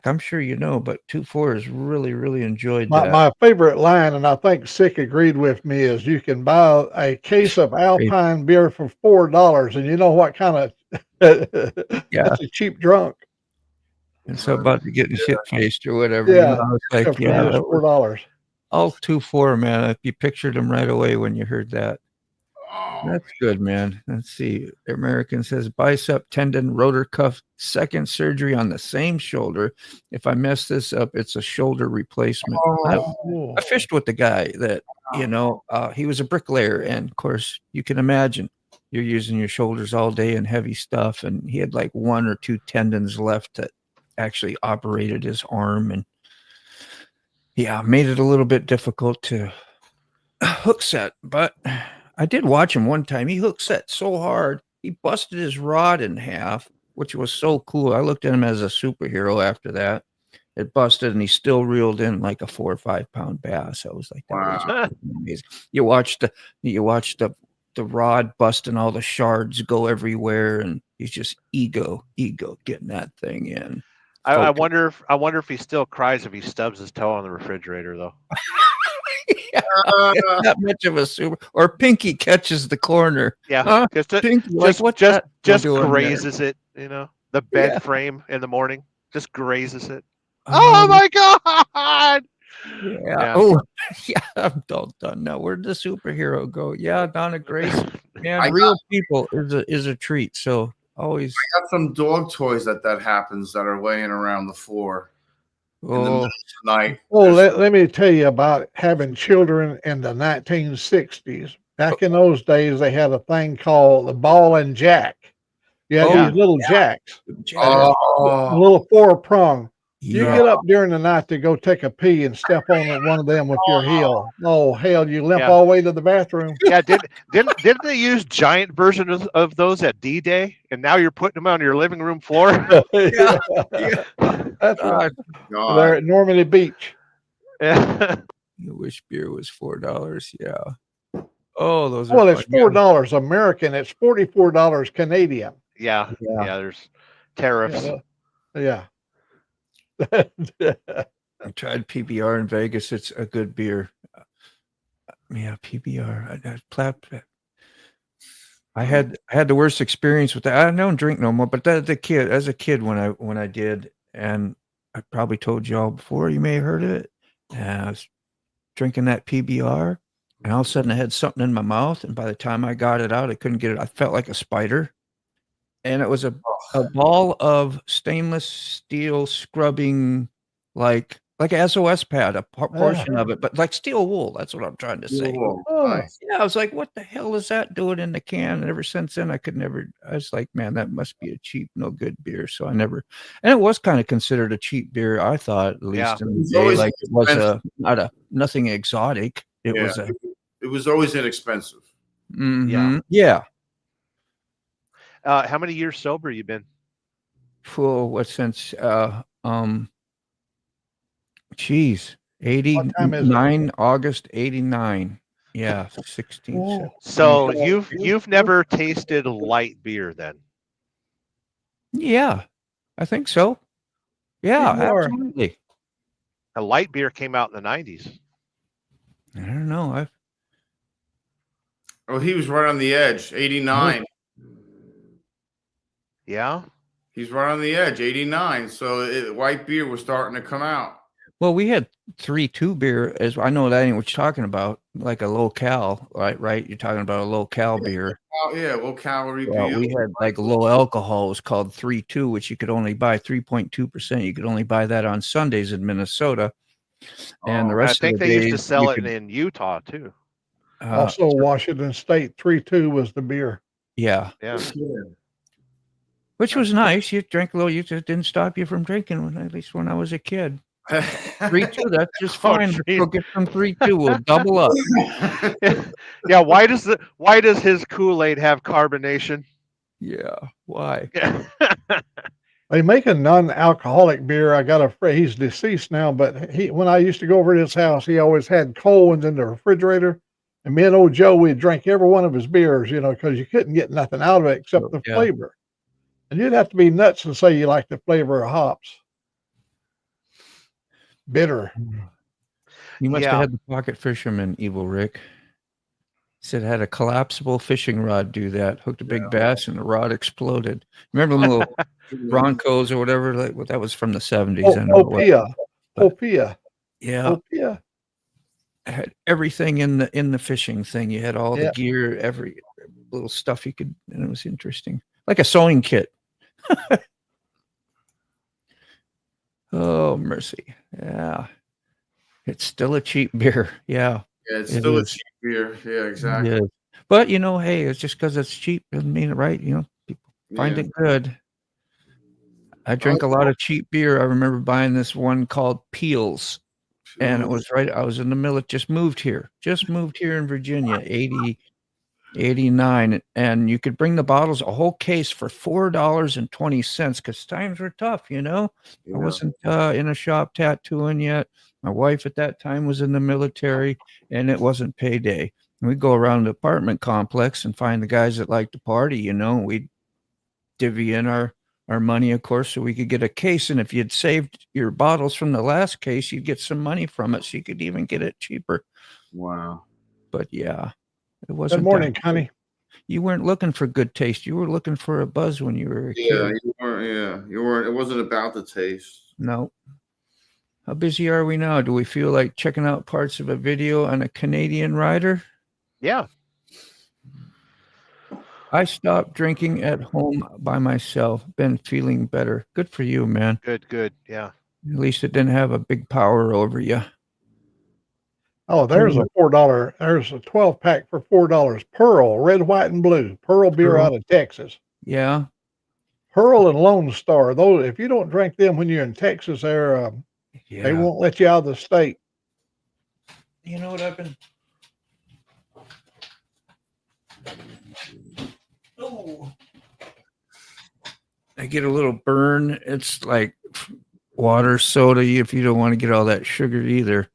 I'm sure you know, but 2-4 has really, really enjoyed that. My favorite line, and I think Sick agreed with me, is you can buy a case of Alpine beer for $4, and you know what kind of that's a cheap drunk. And so about to get shit faced or whatever. Yeah. I was like, Except for yeah, just that was $4. all 2-4, man. You pictured him right away when you heard that. That's good, man. Let's see. American says bicep tendon rotor cuff second surgery on the same shoulder. If I mess this up, it's a shoulder replacement. I fished with the guy that, he was a bricklayer. And of course, you can imagine you're using your shoulders all day and heavy stuff. And he had like 1 or 2 tendons left that actually operated his arm. And yeah, made it a little bit difficult to hook set. But I did watch him one time. He hook set so hard, he busted his rod in half which was so cool. I looked at him as a superhero after that. It busted, and he still reeled in like a 4 or 5 pound bass. I was like, that was Wow. amazing. You watched the rod busting all the shards go everywhere, and he's just ego getting that thing in. I Focus. wonder if he still cries if he stubs his toe on the refrigerator though. Yeah, it's not much of a super. Or Pinky catches the corner. Yeah, Huh? because Pinky, like, what's just that doing there? grazes it. You know, the bed Yeah. frame in the morning just grazes it. Oh my god! Yeah. Yeah. Oh, yeah. I'm all done now. Where'd the superhero go? Yeah, Donna Grace. Man, I real people is a treat. So always. got some dog toys that happens that are laying around the floor in the middle Oh, of the night. Well, let me tell you about having children in the 1960s. Back in those days, they had a thing called the ball and jack. You had Oh, these little jacks, Jack. a Oh, little 4-prong. You Yeah. get up during the night to go take a pee and step on one of them with your heel. Oh hell, you limp Yeah. all the way to the bathroom. Yeah, didn't they use giant versions of those at D-Day, and now you're putting them on your living room floor? Yeah, Yeah. that's right. God. They're at Normandy Beach. Yeah. I wish beer was $4. Yeah. Oh, those are Well, it's fun. Yeah. $4 American. It's $44 Canadian. Yeah, Yeah. there's tariffs. Yeah. I tried PBR in Vegas. It's a good beer. Yeah, PBR. I had the worst experience with that. I don't drink no more, but as a kid when I did, and I probably told y'all before, you may have heard of it. And I was drinking that PBR, and all of a sudden I had something in my mouth, and by the time I got it out, I couldn't get it. I felt like a spider. And it was a ball of stainless steel scrubbing, like a SOS pad, a portion of it, but like steel wool. That's what I'm trying to say. Cool. Oh. Nice. Yeah, I was like, what the hell is that doing in the can? And ever since then, I was like, man, that must be a cheap, no good beer. So I never, and it was kind of considered a cheap beer, I thought, at least Yeah. in the It's day. always Like it was expensive. nothing exotic. It Yeah. was a, It was always inexpensive. yeah. How many years sober you been? Full, what since, geez, What time is it? 89, August 89. Yeah, 16. Oh. So you've never tasted light beer then? Yeah, I think so. Yeah, PBR. absolutely. A light beer came out in the 90s. I don't know. Oh, he was right on the edge. 89. Yeah. He's right on the edge. 89. So white beer was starting to come out. Well, we had 3-2 beer, as I know that ain't what you're talking about, like a low cal, right? You're talking about a low cal beer. Oh yeah, low calorie Well, beer. we had like low alcohol. It was called 3-2, which you could only buy 3.2%. You could only buy that on Sundays in Minnesota, and the Oh, rest I think of the they used to days sell you it could, in Utah too. Also, Washington State 3-2 was the beer. yeah, Yeah. which was nice. You drank a little. You just didn't stop you from drinking. At least when I was a kid. 3-2, that's just Oh, fine. geez. We'll get some 3-2. We'll double up. Yeah. Why does his Kool-Aid have carbonation? Yeah. Why? Yeah. They make a non-alcoholic beer. I got a friend, he's deceased now, but when I used to go over to his house, he always had cold ones in the refrigerator. And me and old Joe, we'd drink every one of his beers, because you couldn't get nothing out of it except the Yeah. flavor. And you'd have to be nuts and say you like the flavor of hops. Bitter. You must Yeah. have had the pocket fisherman, Evil Rick. Said had a collapsible fishing rod do that. Hooked a big bass and the rod exploded. Remember the little Broncos or whatever? Like, well, that was from the 70s. I know what- Opia. Opia. Yeah, Opia. had everything in the fishing thing. You had all the Yeah. gear, every little stuff you could, and it was interesting, like a sewing kit. Oh mercy! Yeah, it's still a cheap beer. Yeah, Yeah, it's It still a is. cheap beer. Yeah, exactly. yeah. But hey, it's just because it's cheap doesn't mean it right. People find Yeah. it good. I drink a lot of cheap beer. I remember buying this one called Peels. And it was right. I was in the middle. Just moved here in Virginia, 89, and you could bring the bottles, a whole case, for $4.20 because times were tough, you know. Yeah. I wasn't in a shop tattooing yet. My wife at that time was in the military, and it wasn't payday. And we'd go around the apartment complex and find the guys that like to party, you know. We'd divvy in our money, of course, so we could get a case. And if you'd saved your bottles from the last case, you'd get some money from it, so you could even get it cheaper. Wow. But yeah, it wasn't. Good morning, that Connie. You weren't looking for good taste. You were looking for a buzz when you were a Yeah, kid. you weren't. Yeah, you weren't. It wasn't about the taste. No. How busy are we now? Do we feel like checking out parts of a video on a Canadian rider? Yeah. I stopped drinking at home by myself. Been feeling better. Good for you, man. Good. Yeah. At least it didn't have a big power over you. Oh, there's a $4. There's a 12-pack for $4. Pearl, red, white, and blue. Pearl beer Pearl. out of Texas. Yeah. Pearl and Lone Star. Those, if you don't drink them when you're in Texas, they Yeah. won't let you out of the state. You know what I've been. Oh. I get a little burn. It's like water, soda, if you don't want to get all that sugar either.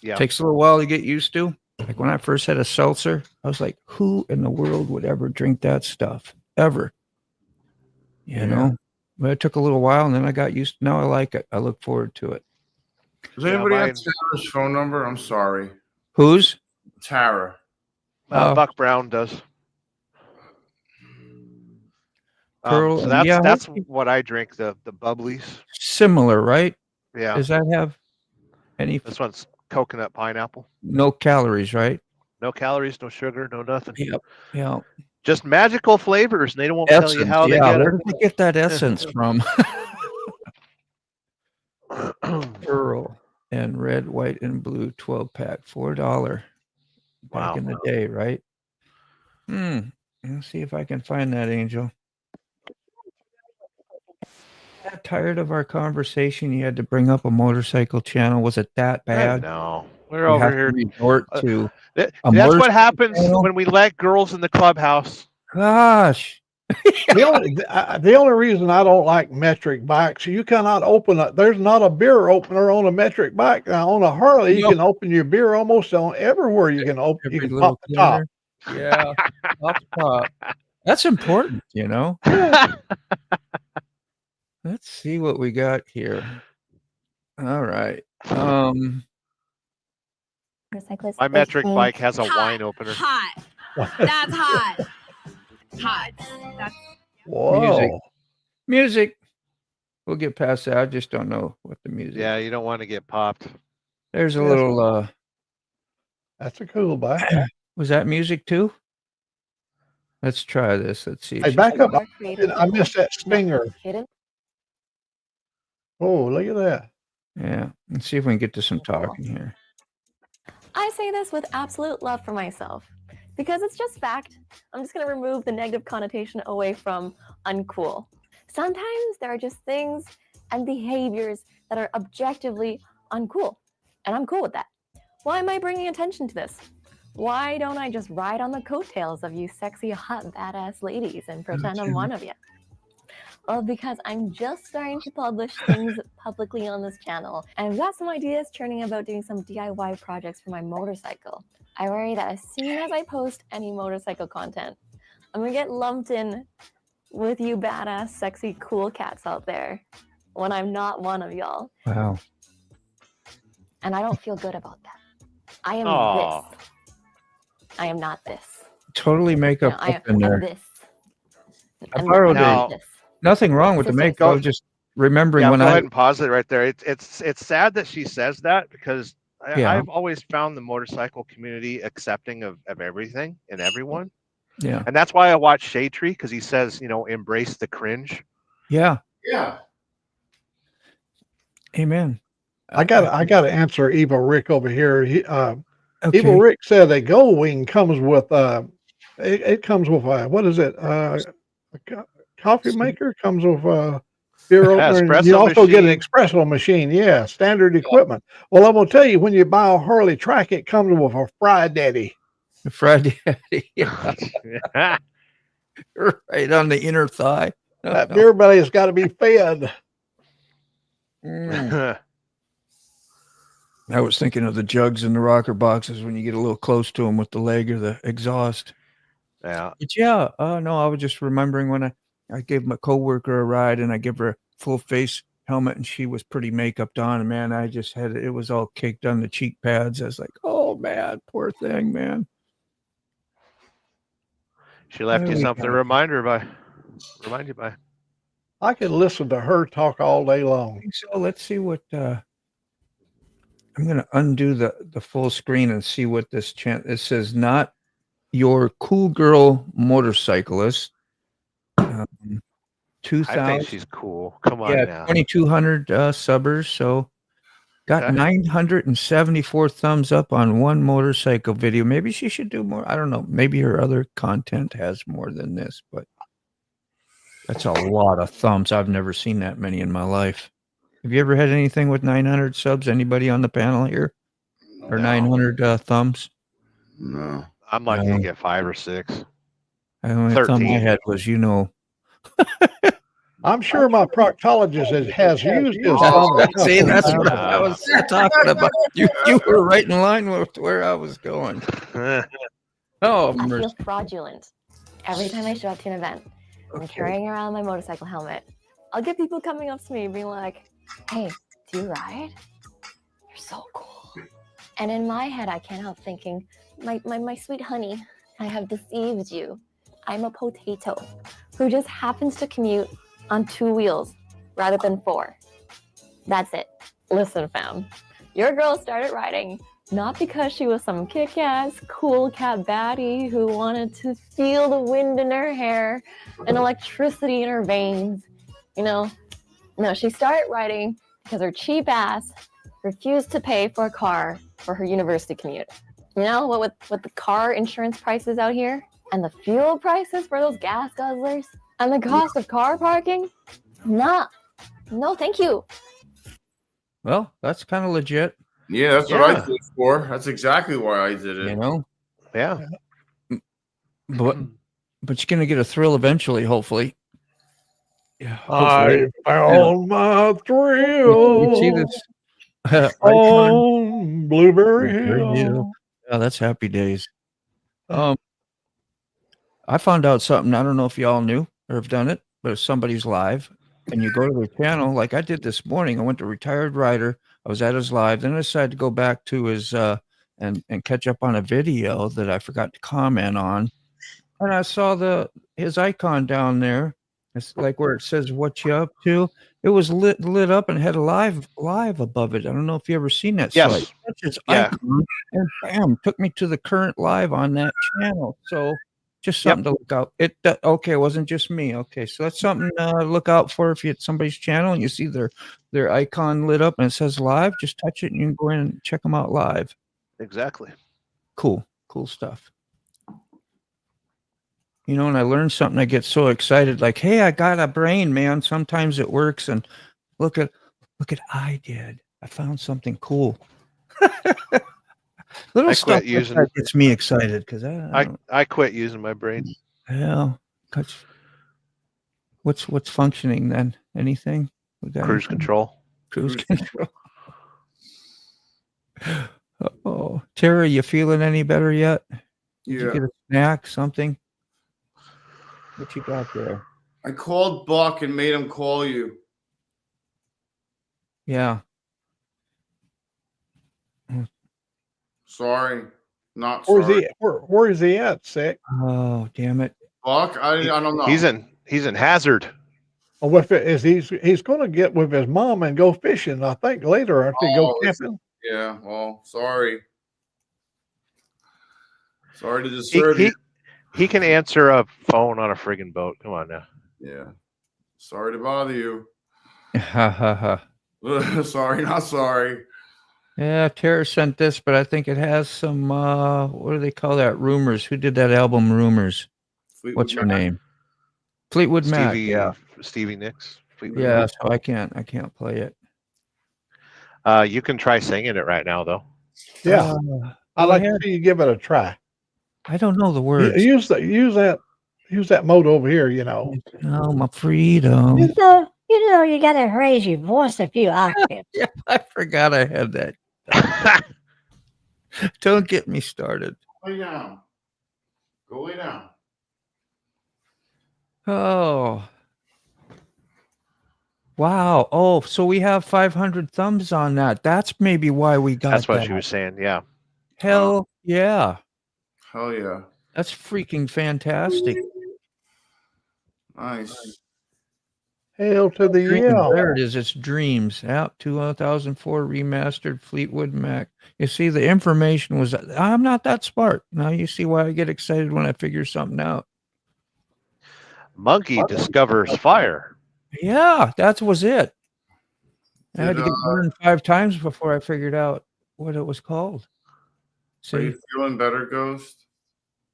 Yeah. Takes a little while to get used to. Like when I first had a seltzer, I was like, who in the world would ever drink that stuff? Ever. You know? But it took a little while and then I got used to. Now I like it. I look forward to it. Does anybody have Tara's phone number? I'm sorry. Whose? Tara. Buck Brown does. Pearl, So that's yeah. that's what I drink, the bubblies. Similar, right? Yeah. Does that have any? This one's coconut pineapple. No calories, right? No calories, no sugar, no nothing. Yep. Yeah. Just magical flavors, and they don't tell you how they get Where it. did they get that essence from? Pearl and red, white, and blue 12-pack, $4 back Wow. in the day, right? Let's see if I can find that, Angel. Got tired of our conversation. You had to bring up a motorcycle channel. Was it that bad? No, we're You over have to here. resort to That's motorcycle what happens channel? when we let girls in the clubhouse. Gosh. The only reason I don't like metric bikes, you cannot open it. There's not a beer opener on a metric bike. Now on a Harley, you can open your beer almost on everywhere. You can open. You Every can little pop the top. corner. Yeah. Up top. That's important, you know. Let's see what we got here. All right. My metric bike has a wine opener. Hot. That's hot. Hot. That's Whoa. Music. We'll get past that. I just don't know what the music. Yeah, you don't want to get popped. There's a little. That's a cool bike. Was that music too? Let's try this. Let's see. Hey, back up. I missed that stinger. Oh, look at that. Yeah. Let's see if we can get to some talking here. I say this with absolute love for myself because it's just fact. I'm just going to remove the negative connotation away from uncool. Sometimes there are just things and behaviors that are objectively uncool, and I'm cool with that. Why am I bringing attention to this? Why don't I just ride on the coattails of you sexy, hot, badass ladies and pretend I'm one of you? Well, because I'm just starting to publish things publicly on this channel, and I've got some ideas churning about doing some DIY projects for my motorcycle. I worry that as soon as I post any motorcycle content, I'm gonna get lumped in with you badass, sexy, cool cats out there when I'm not one of y'all. Wow. And I don't feel good about that. I am this. I am not this. Totally makeup I up in there. am this. I borrowed Now- it. Nothing wrong with the makeup. I was just remembering Yeah, when go I ahead and pause it right there. It's sad that she says that because Yeah. I've always found the motorcycle community accepting of everything and everyone. Yeah. And that's why I watch Shade Tree, because he says, embrace the cringe. Yeah. Yeah. Amen. I got to answer Evil Rick over here. Okay. Evil Rick said a Gold Wing comes with it comes with what is it? Coffee maker comes with beer opener. And you Espresso also get an machine. espresso machine. Yeah, standard equipment. Well, I'm gonna tell you, when you buy a Harley track, it comes with a Fry Daddy. Friday, yeah, right on the inner thigh. That beer belly's got to be fed. Mm. I was thinking of the jugs and the rocker boxes when you get a little close to them with the leg or the exhaust. Yeah. But yeah, no, I was just remembering when I gave my coworker a ride and I gave her a full face helmet and she was pretty makeuped on, and man, I just had it was all caked on the cheek pads. I was like, oh man, poor thing, man. She left you Oh, something to God. remind you by. I could listen to her talk all day long. So let's see what I'm going to undo the full screen and see what this it says. Not your cool girl motorcyclist. 2000. I think she's cool. Come on Yeah, now. 2,200 subbers. So got Okay. 974 thumbs up on one motorcycle video. Maybe she should do more. I don't know. Maybe her other content has more than this, but that's a lot of thumbs. I've never seen that many in my life. Have you ever had anything with 900 subs? Anybody on the panel here? Or 900 thumbs? No. I'm lucky to get 5 or 6. The only thumb I 13. had was, I'm sure my proctologist has used his Oh, thumb. see, that's what I was talking about. You were right in line with where I was going. Oh, I mercy. feel fraudulent every time I show up to an event. I'm carrying around my motorcycle helmet. I'll get people coming up to me being like, hey, do you ride? You're so cool. And in my head, I can't help thinking, my sweet honey, I have deceived you. I'm a potato who just happens to commute on 2 wheels rather than 4. That's it. Listen, fam. Your girl started riding not because she was some kick-ass, cool cat baddie who wanted to feel the wind in her hair and electricity in her veins. No, she started riding because her cheap ass refused to pay for a car for her university commute. What with the car insurance prices out here and the fuel prices for those gas guzzlers and the cost of car parking? No, thank you. Well, that's kind of legit. Yeah, that's what I did it for. That's exactly why I did it. Yeah. But you're going to get a thrill eventually, hopefully. Yeah, I found my thrill. You see this? On Blueberry Hill. Yeah, that's happy days. I found out something. I don't know if y'all knew or have done it, but if somebody's live and you go to their channel, like I did this morning, I went to Retired Rider. I was at his live. Then I decided to go back to his and catch up on a video that I forgot to comment on. And I saw his icon down there. It's like where it says "What you up to." It was lit up and had a live above it. I don't know if you ever seen that. Yes. So I touched his icon and bam, took me to the current live on that channel. So just something to look out. It wasn't just me. Okay, so that's something to look out for if you hit somebody's channel and you see their icon lit up and it says live. Just touch it and you can go in and check them out live. Exactly. Cool stuff. And I learned something. I get so excited, like, hey, I got a brain, man. Sometimes it works. And look at I did. I found something cool. Little stuff that gets me excited because I quit using my brain. Well, what's functioning then? Anything? Cruise control. Cruise control. Oh, Tara, you feeling any better yet? Did you get a snack, something? What you got there? I called Buck and made him call you. Yeah. Sorry. Not sorry. Where is he at, Sick? Oh, damn it. Buck? I don't know. He's in Hazard. Oh, he's going to get with his mom and go fishing, I think, later after go camping. Yeah, well, sorry. Sorry to disturb you. He can answer a phone on a friggin' boat. Come on now. Yeah. Sorry to bother you. Ha ha ha. Sorry, not sorry. Yeah, Tara sent this, but I think it has some what do they call that? Rumors. Who did that album Rumors? What's her name? Fleetwood Mac. Stevie Nicks. Yeah, so I can't play it. You can try singing it right now though. Yeah. I'd like to see you give it a try. I don't know the words. Use that mode over here. Oh, my freedom. You know, you gotta raise your voice a few octaves. Yeah, I forgot I had that. Don't get me started. Lay down. Go lay down. Oh. Wow. Oh, so we have 500 thumbs on that. That's maybe why we got That's what that. she was saying. Yeah. Hell yeah. Hell yeah. That's freaking fantastic. Nice. Hail to the Dreams. yeah. There it is. It's Dreams. Yeah, 2004 remastered Fleetwood Mac. You see, the information was, I'm not that smart. Now you see why I get excited when I figure something out. Monkey discovers fire. Yeah, that was it. I had to Did, get burned 5 times before I figured out what it was called. Are See? you feeling better, Ghost?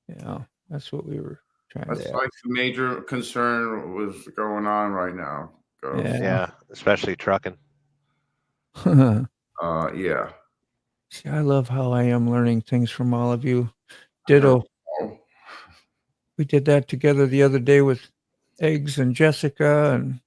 Yeah, that's what we were trying That's to like the major concern was going on right now. Ghost. Yeah, especially trucking. Yeah. See, I love how I am learning things from all of you. Ditto. Oh. We did that together the other day with Eggs and Jessica, and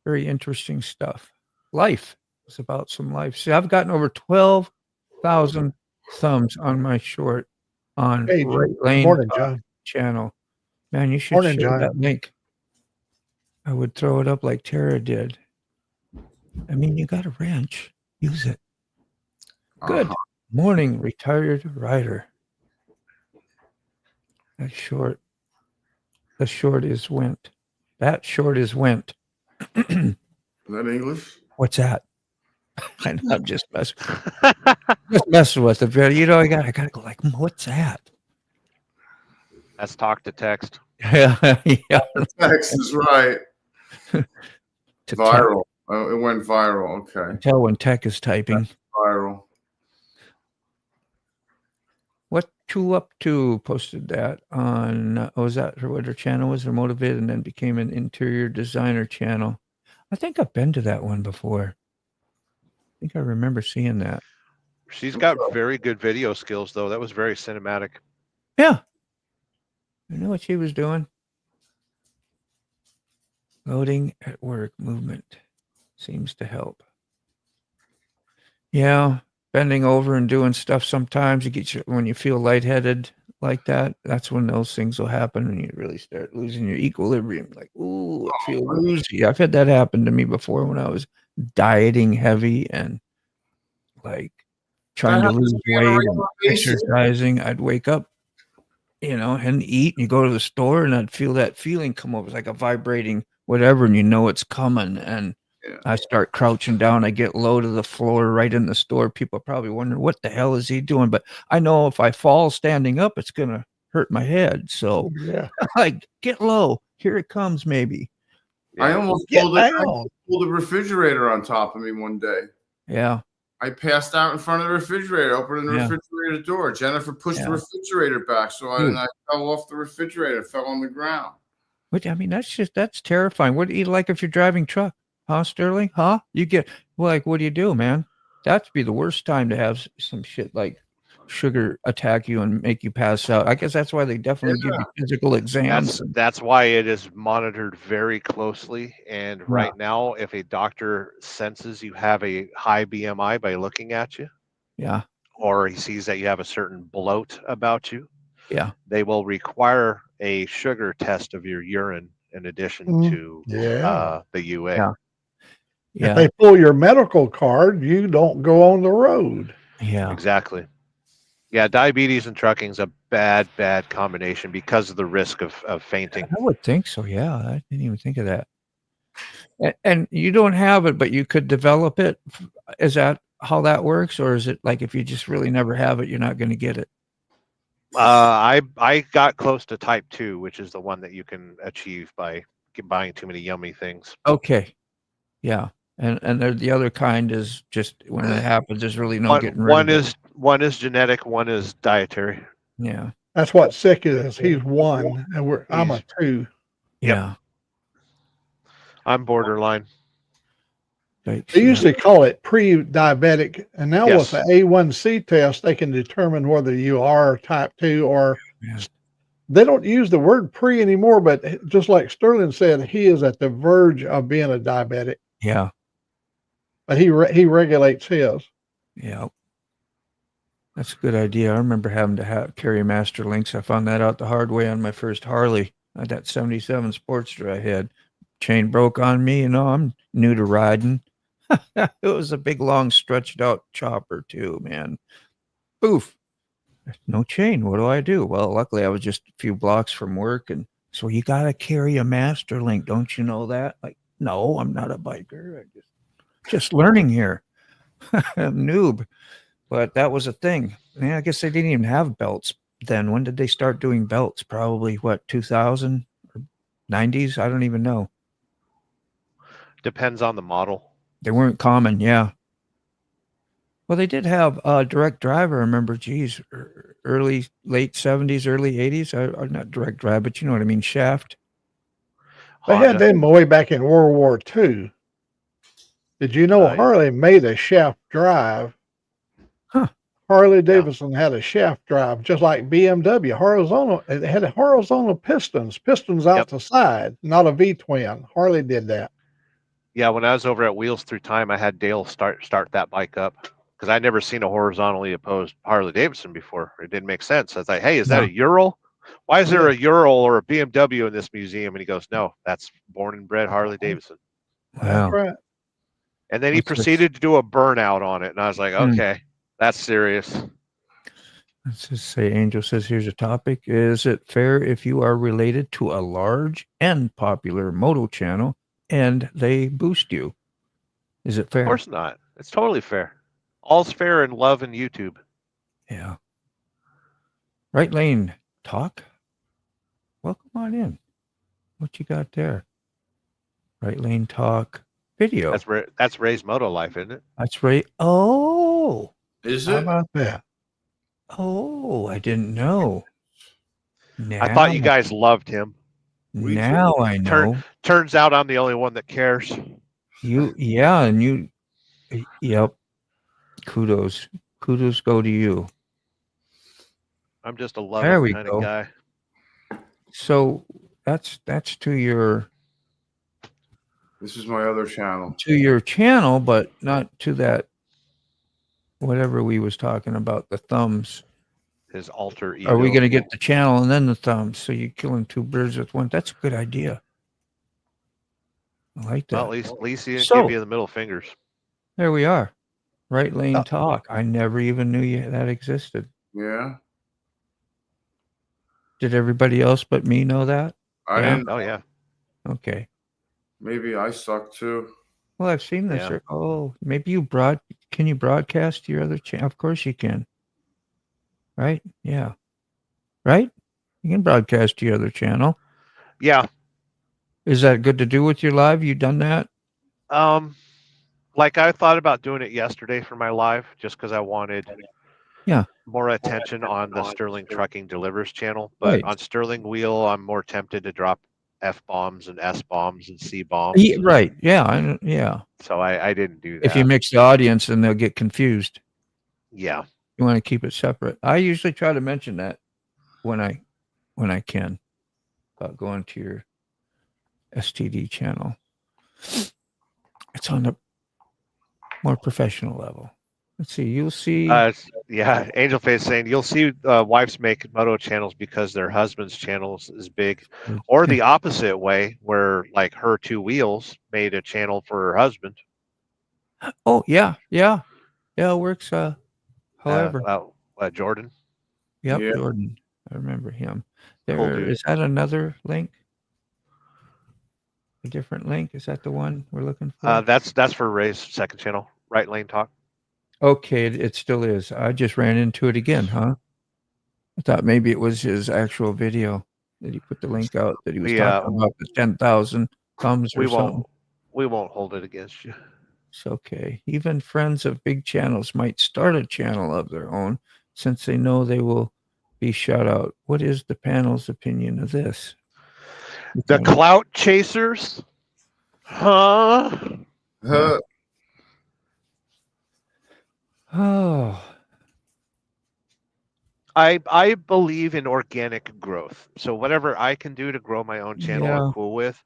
very interesting stuff. Life. It's about some life. See, I've gotten over 12,000 thumbs on my short on Hey, Right Lane morning, John. channel. Man, you should Morning, share John. that link. I would throw it up like Tara did. I mean, you got a wrench. Use it. Good morning, retired rider. That short. The short is went. That short is went. Is that English? What's that? I'm just messing with it. You know, I gotta go like, what's that? That's talk to text. Yeah, yeah. Text is right. To Viral. Oh, it went viral. Okay. tell when tech is typing. Viral. What you up to? Posted that on. Was that what her channel was? Her Motivated, and then became an interior designer channel. I think I've been to that one before. I think I remember seeing that. She's got very good video skills, though. That was very cinematic. Yeah. I know what she was doing. Loading at work movement seems to help. Yeah. Bending over and doing stuff sometimes you get when you feel lightheaded like that, that's when those things will happen and you really start losing your equilibrium. Like, ooh, I feel woozy. I've had that happen to me before when I was dieting heavy and like trying to lose weight and exercising. I'd wake up, and eat, and you go to the store and I'd feel that feeling come over. It's like a vibrating whatever, and it's coming. And I start crouching down. I get low to the floor right in the store. People probably wondering, what the hell is he doing? But I know if I fall standing up, it's going to hurt my head. So like, get low. Here it comes, maybe. I almost pulled the refrigerator on top of me one day. Yeah. I passed out in front of the refrigerator, opening the refrigerator door. Jennifer pushed the refrigerator back, so I fell off the refrigerator, fell on the ground. Which, I mean, that's terrifying. What do you like if you're driving truck? Huh, Sterling? Huh? You get, like, what do you do, man? That'd be the worst time to have some shit like sugar attack you and make you pass out. I guess that's why they definitely give you physical exams. That's why it is monitored very closely. And right now, if a doctor senses you have a high BMI by looking at you, or he sees that you have a certain bloat about you, they will require a sugar test of your urine in addition to the UA. If they pull your medical card, you don't go on the road. Yeah, exactly. Yeah, diabetes and trucking is a bad combination because of the risk of fainting. I would think so. Yeah, I didn't even think of that. And you don't have it, but you could develop it. Is that how that works, or is it like if you just really never have it, you're not going to get it? I got close to type 2, which is the one that you can achieve by buying too many yummy things. Okay, yeah. And the other kind is just when it happens, there's really no getting rid of it. One is genetic, one is dietary. Yeah. That's what sick is. He's 1 and I'm a 2. Yeah. I'm borderline. They usually call it pre-diabetic, and now with the A1C test, they can determine whether you are type 2 or Yeah. They don't use the word pre anymore, but just like Sterling said, he is at the verge of being a diabetic, Yeah. but he regulates his. Yeah. That's a good idea. I remember having to carry master links. I found that out the hard way on my first Harley. That 77 Sportster I had. Chain broke on me. I'm new to riding. It was a big, long, stretched out chopper too, man. Poof. No chain. What do I do? Well, luckily I was just a few blocks from work. And so you got to carry a master link. Don't you know that? Like, no, I'm not a biker. I'm just learning here. I'm noob. But that was a thing. I guess they didn't even have belts then. When did they start doing belts? Probably what, 2000 or 90s? I don't even know. Depends on the model. They weren't common, yeah. Well, they did have a direct driver. I remember, geez, late 70s, early 80s. Or not direct drive, but you know what I mean, shaft. They had them way back in World War II. Did you know Harley made a shaft drive? Huh. Harley Davidson had a shaft drive, just like BMW. Horizontal. It had horizontal pistons out the side, not a V-twin. Harley did that. Yeah, when I was over at Wheels Through Time, I had Dale start that bike up because I'd never seen a horizontally opposed Harley Davidson before. It didn't make sense. I was like, "Hey, is that a Ural? Why is there a Ural or a BMW in this museum?" And he goes, "No, that's born and bred Harley Davidson." Wow. That's right. And then he proceeded to do a burnout on it, and I was like, "Okay, that's serious." Let's just say, Angel says, here's a topic. Is it fair if you are related to a large and popular moto channel and they boost you? Is it fair? Of course not. It's totally fair. All's fair in love and YouTube. Yeah. Right Lane Talk. Welcome on in. What you got there? Right Lane Talk video. That's Ray's Moto Life, isn't it? That's Ray. Oh. Is How it? about that? Oh, I didn't know. I thought you guys loved him. Now I know. Turns out I'm the only one that cares. Yep. Kudos go to you. I'm just a loving kind of guy. So that's to your. This is my other channel. To your channel, but not to that. Whatever we was talking about, the thumbs. His alter ego. Are we going to get the channel and then the thumbs? So you're killing two birds with one. That's a good idea. I like that. Well, at least he didn't give you the middle fingers. There we are. Right Lane Talk. I never even knew that existed. Yeah. Did everybody else but me know that? I didn't. Oh, yeah. Okay. Maybe I suck too. Well, I've seen this. Yeah. Oh, maybe can you broadcast to your other channel? Of course you can. Right? Yeah. Right? You can broadcast to your other channel. Yeah. Is that good to do with your live? You done that? Like I thought about doing it yesterday for my live just because I wanted more attention on the Sterling Trucking Delivers channel. But on Sterling Wheel, I'm more tempted to drop F-bombs and S-bombs and C-bombs. Right. Yeah. Yeah. So I didn't do that. If you mix the audience, then they'll get confused. Yeah. You want to keep it separate. I usually try to mention that when I can about going to your STD channel. It's on the more professional level. Let's see. You'll see. Angel Face saying you'll see wives make moto channels because their husband's channels is big, or the opposite way, where like her two wheels made a channel for her husband. Oh yeah. It works. However, Jordan. Yep, Yeah. Jordan. I remember him. Is that another link? A different link? Is that the one we're looking for? That's for Ray's second channel, Right Lane Talk. Okay, it still is. I just ran into it again, huh? I thought maybe it was his actual video that he put the link out that he was talking about the 10,000 thumbs or something. We won't hold it against you. It's okay. Even friends of big channels might start a channel of their own since they know they will be shut out. What is the panel's opinion of this? The clout chasers? Huh? Oh. I believe in organic growth. So whatever I can do to grow my own channel, Yeah. I'm cool with.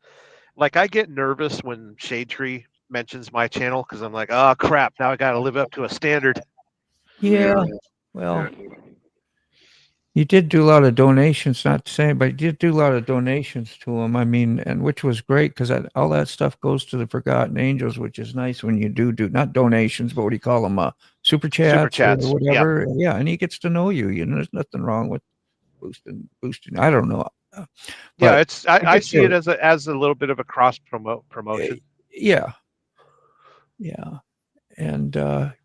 Like I get nervous when Shade Tree mentions my channel because I'm like, oh crap, now I got to live up to a standard. Yeah. Well, you did do a lot of donations, not to say, but you did do a lot of donations to him. I mean, and which was great because all that stuff goes to the Forgotten Angels, which is nice when you do not donations, but what do you call them? Super chats or whatever. Yeah, and he gets to know you. You know, there's nothing wrong with boosting. I don't know. Yeah, it's I see it as a little bit of a cross promotion. Yeah. Yeah. And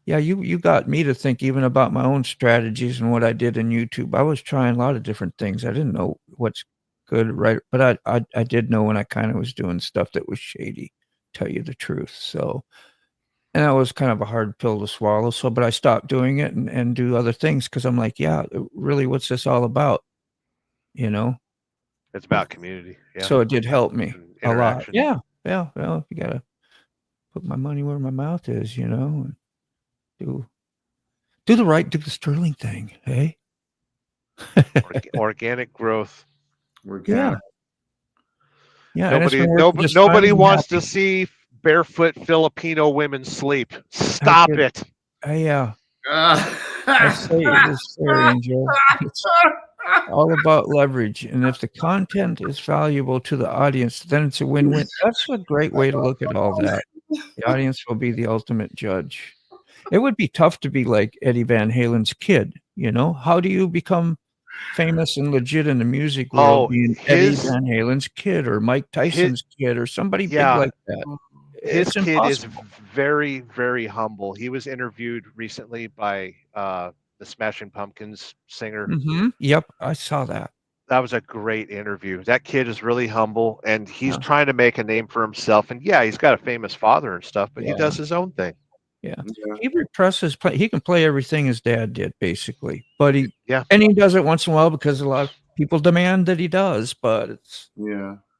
yeah, you got me to think even about my own strategies and what I did in YouTube. I was trying a lot of different things. I didn't know what's good, right? But I did know when I kind of was doing stuff that was shady, tell you the truth. So, and that was kind of a hard pill to swallow. So, but I stopped doing it and do other things because I'm like, yeah, really, what's this all about? You know? It's about community. Yeah. So it did help me a lot. Interaction. Yeah. Yeah. Well, you gotta put my money where my mouth is, you know, and do the Sterling thing, hey? Organic growth. Yeah. Yeah. Nobody wants to see barefoot Filipino women sleep. Stop it. I say this there, Angel. It's all about leverage. And if the content is valuable to the audience, then it's a win-win. That's a great way to look at all that. The audience will be the ultimate judge. It would be tough to be like Eddie Van Halen's kid, you know? How do you become famous and legit in the music world being Eddie Van Halen's kid or Mike Tyson's kid or somebody big like that? His It's kid impossible. is very, very humble. He was interviewed recently by the Smashing Pumpkins singer. Mm-hmm. Yep, I saw that. That was a great interview. That kid is really humble and he's trying to make a name for himself. And yeah, he's got a famous father and stuff, but he does his own thing. Yeah. He represses he can play everything his dad did, basically. But he does it once in a while because a lot of people demand that he does, but it's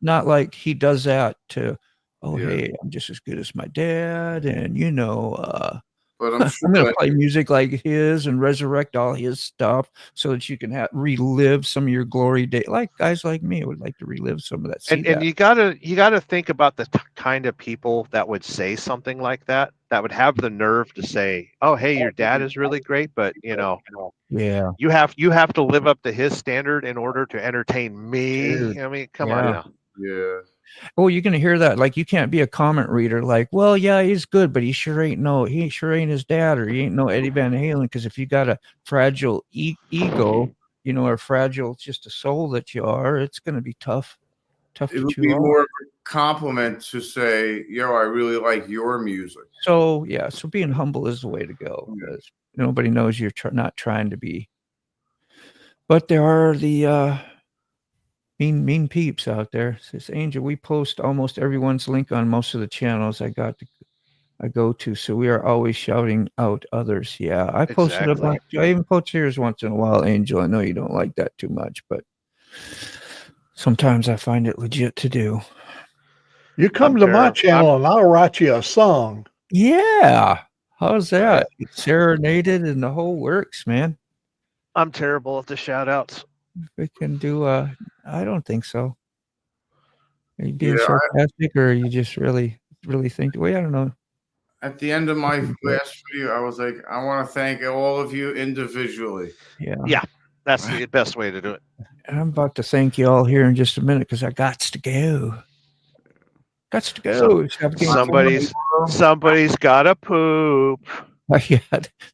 not like he does that to, hey, I'm just as good as my dad, and you know, but I'm sure gonna play music like his and resurrect all his stuff so that you can relive some of your glory day. Like guys like me would like to relive some of that. And you gotta think about the kind of people that would say something like that would have the nerve to say, "Oh, hey, your dad is really great, but you know, you have to live up to his standard in order to entertain me." Dude. I mean, come on now. Yeah. Oh, you're gonna hear that. Like you can't be a comment reader. Like, well, yeah, he's good, but he sure ain't his dad, or he ain't no Eddie Van Halen. Because if you got a fragile ego, you know, or fragile, just a soul that you are, it's gonna be tough. It would be more of a compliment to say, "Yo, I really like your music." So yeah, so being humble is the way to go because nobody knows you're not trying to be. But there are the mean peeps out there. Says Angel, we post almost everyone's link on most of the channels I go to, so we are always shouting out others. Yeah, I posted a bunch. I even post yours once in a while, Angel. I know you don't like that too much, but sometimes I find it legit to do. You come to my channel and I'll write you a song. Yeah. How's that? Serenaded and the whole works, man. I'm terrible at the shout outs. We can do I don't think so. Are you being sarcastic or are you just really think the way? I don't know. At the end of my last video, I was like, I want to thank all of you individually. Yeah, that's the best way to do it. And I'm about to thank you all here in just a minute because I got to go. Somebody's gotta poop. Yeah,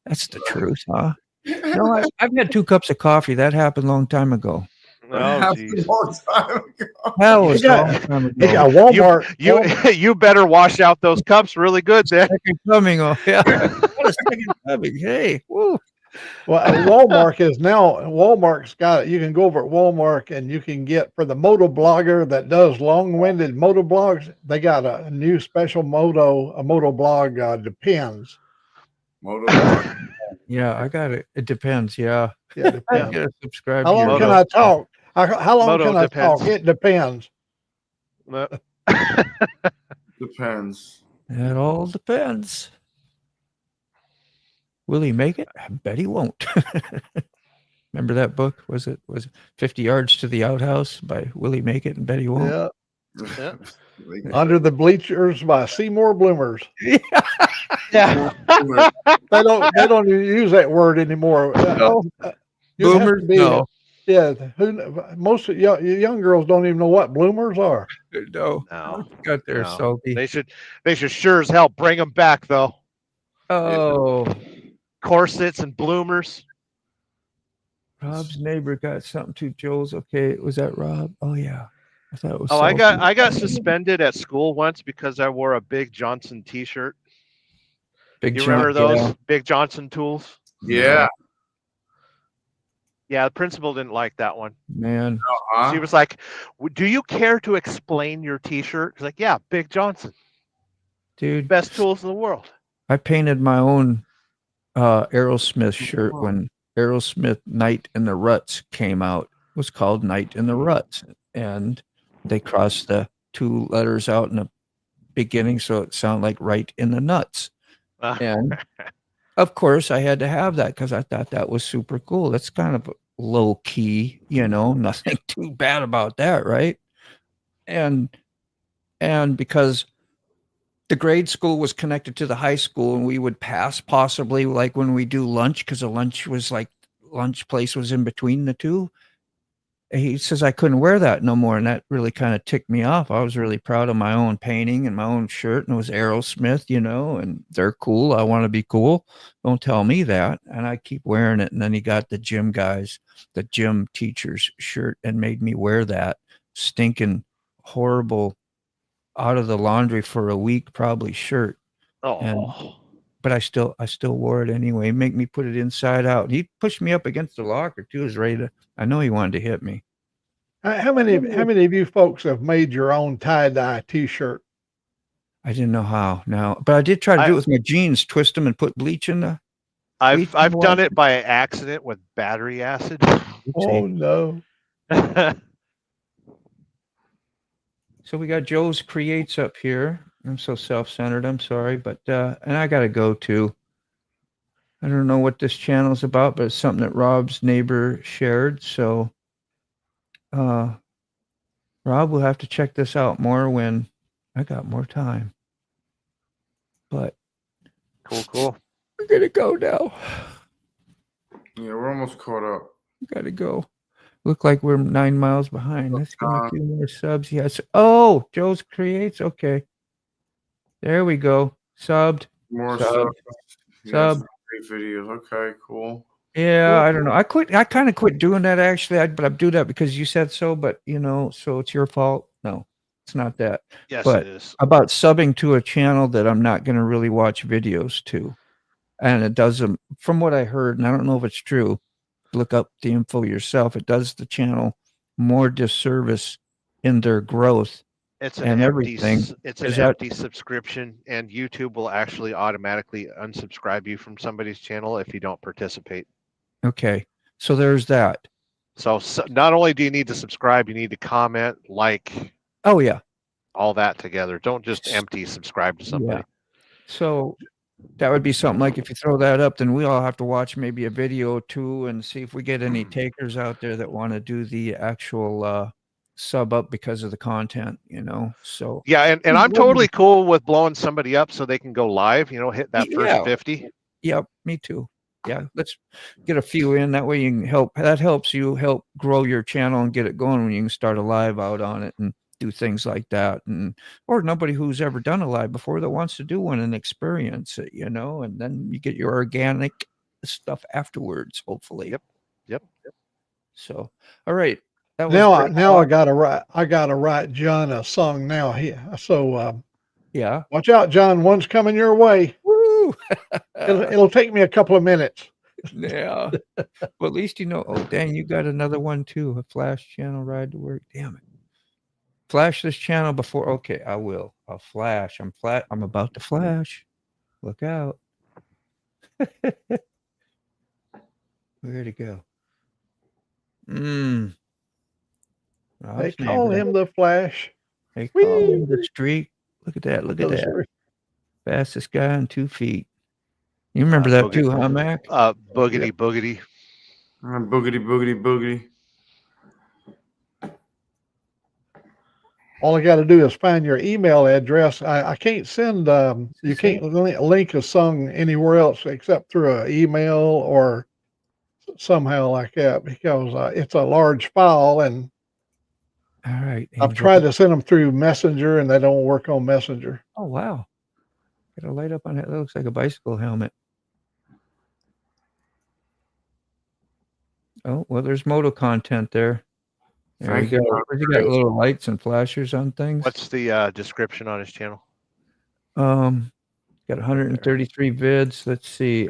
that's the truth, huh? No, I've had 2 cups of coffee. That happened a long time ago. Oh, That was a long time ago. Walmart. You better wash out those cups really good, then. Second coming. Oh, yeah. What a second coming. Hey, woo. Well, Walmart's got it. You can go over at Walmart and you can get, for the motovlogger that does long-winded motovlogs, they got a new special motovlog, Depends. Motovlog. Yeah, I got it. It depends. Yeah. Yeah, depends. I gotta subscribe. How long can I talk? How long can I talk? It depends. Depends. It all depends. Will he make it? I bet he won't. Remember that book? Was it 50 Yards to the Outhouse by Willie Make It and Betty Walt? Yeah. Yeah. Under the Bleachers by Seymour Bloomers. Yeah. They don't even use that word anymore. No. You'd have to Bloomers? be- No. Yeah, most of young girls don't even know what bloomers are. No. No. Got there No. salty. They should sure as hell bring them back though. Oh, Corsets and bloomers. Rob's neighbor got something to Joel's. Okay, was that Rob? Oh yeah. I thought it was. Oh, salty. I got suspended at school once because I wore a Big Johnson T-shirt. Big You remember those yeah. Big Johnson tools? Yeah. Yeah, the principal didn't like that one. Man. She was like, "Do you care to explain your T-shirt?" He's like, "Yeah, Big Johnson, Dude, best tools in the world." I painted my own Aerosmith shirt when Aerosmith Night in the Ruts came out. It was called Night in the Ruts, and they crossed the 2 letters out in the beginning so it sounded like right in the nuts. And of course I had to have that because I thought that was super cool. That's kind of low key, nothing too bad about that, right? And because the grade school was connected to the high school, and we would pass possibly like when we do lunch, because the lunch place was in between the two. He says I couldn't wear that no more, and that really kind of ticked me off. I was really proud of my own painting and my own shirt, and it was Aerosmith, and they're cool. I want to be cool. Don't tell me that. And I keep wearing it. And then he got the gym teacher's shirt and made me wear that stinking horrible out of the laundry for a week probably shirt. But I still wore it anyway. Make me put it inside out. He pushed me up against the locker too. Was ready to. I know he wanted to hit me. How many of you folks have made your own tie-dye T-shirt? I didn't know how. No, but I did try to do it with my jeans. Twist them and put bleach in the. I've done it by accident with battery acid. Oh no. So we got Joe's Creates up here. I'm so self-centered. I'm sorry, but and I gotta go too. I don't know what this channel's about, but it's something that Rob's neighbor shared. So, Rob, we'll have to check this out more when I got more time. But cool. We're gonna go now. Yeah, we're almost caught up. We gotta go. Look like we're 9 miles behind. Let's get a few more subs. Yes. Oh, Joe's Creates. Okay. There we go. Subbed. More Sub. Sub. Great videos. Okay, cool. Yeah, I don't know. I kind of quit doing that actually. But I do that because you said so. But so it's your fault. No, it's not that. Yes, but it is. About subbing to a channel that I'm not going to really watch videos to, and it does them. From what I heard, and I don't know if it's true. Look up the info yourself. It does the channel more disservice in their growth. It's an and empty, everything. It's an empty subscription, and YouTube will actually automatically unsubscribe you from somebody's channel if you don't participate. Okay, so there's that. So not only do you need to subscribe, you need to comment, like. Oh yeah. All that together. Don't just empty subscribe to somebody. Yeah. So that would be something like if you throw that up, then we all have to watch maybe a video or two and see if we get any takers out there that want to do the actual sub up because of the content, So yeah, and I'm totally cool with blowing somebody up so they can go live, hit that first 50. Yep, me too. Yeah, let's get a few in. That way you can help. That helps you help grow your channel and get it going when you can start a live out on it and do things like that. Or nobody who's ever done a live before that wants to do one and experience it, and then you get your organic stuff afterwards, hopefully. Yep. So, all right. Now I gotta write John a song now. Yeah. Watch out, John. One's coming your way. Woo! It'll take me a couple of minutes. Yeah. Well, at least oh dang, you got another one too. A flash channel ride to work. Damn it. Flash this channel before. Okay, I will. I'll flash. I'm about to flash. Look out. Where'd it go? They call him the Flash. They call him the Streak. Look at that. Look at that. Fastest guy on 2 feet. You remember that too, huh, Mac? Boogity. Boogity, boogity, boogity. All I got to do is find your email address. I can't send, you can't link a song anywhere else except through an email or somehow like that because it's a large file and All right. I've Angel. tried to send them through Messenger and they don't work on Messenger. Oh, wow. Got a light up on it. That looks like a bicycle helmet. Oh, well, there's moto content there. There Thank you you, go. Robert. You got little lights and flashers on things. What's the description on his channel? Got 133 vids. Let's see.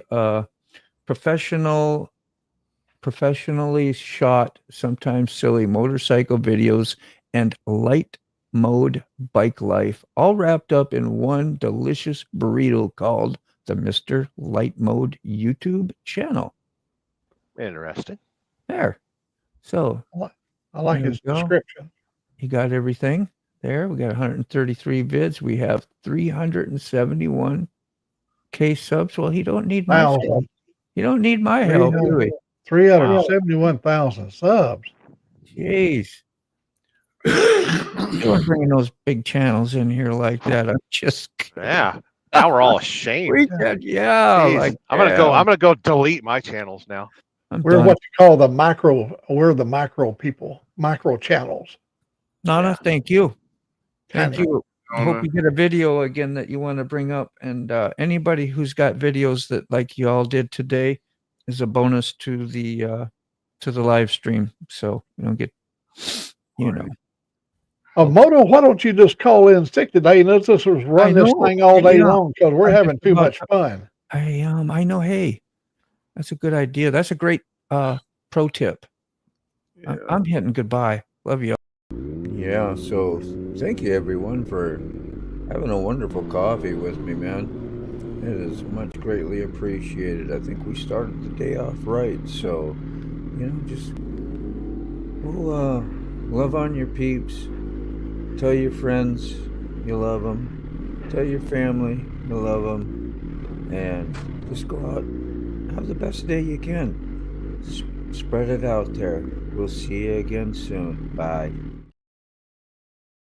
Professionally shot, sometimes silly motorcycle videos and light mode bike life, all wrapped up in one delicious burrito called the Mr. Light Mode YouTube channel. Interesting. There. So I like there his we go. description. You got everything there. We got 133 vids. We have 371K subs. Well, he don't need my help. You don't need my help, do we? 371,000 subs. Jeez. You weren't bringing those big channels in here like that. I'm just Yeah. Now we're all ashamed. yeah. Jeez. Like I'm gonna go delete my channels now. We're what you call the micro. We're the micro people, micro channels. Nana, thank you. Thank Kinda. you. I hope you get a video again that you want to bring up. And anybody who's got videos that like you all did today is a bonus to the live stream. So you don't get, you know. Moto, why don't you just call in sick today and let's just run this thing all day long because we're having too much fun. I know. Hey, that's a good idea. That's a great pro tip. Yeah. I'm hitting goodbye. Love you. Yeah, so thank you everyone for having a wonderful coffee with me, man. It is much greatly appreciated. I think we started the day off right, so just we'll love on your peeps. Tell your friends you love them. Tell your family you love them, and just go out, have the best day you can. Spread it out there. We'll see you again soon. Bye.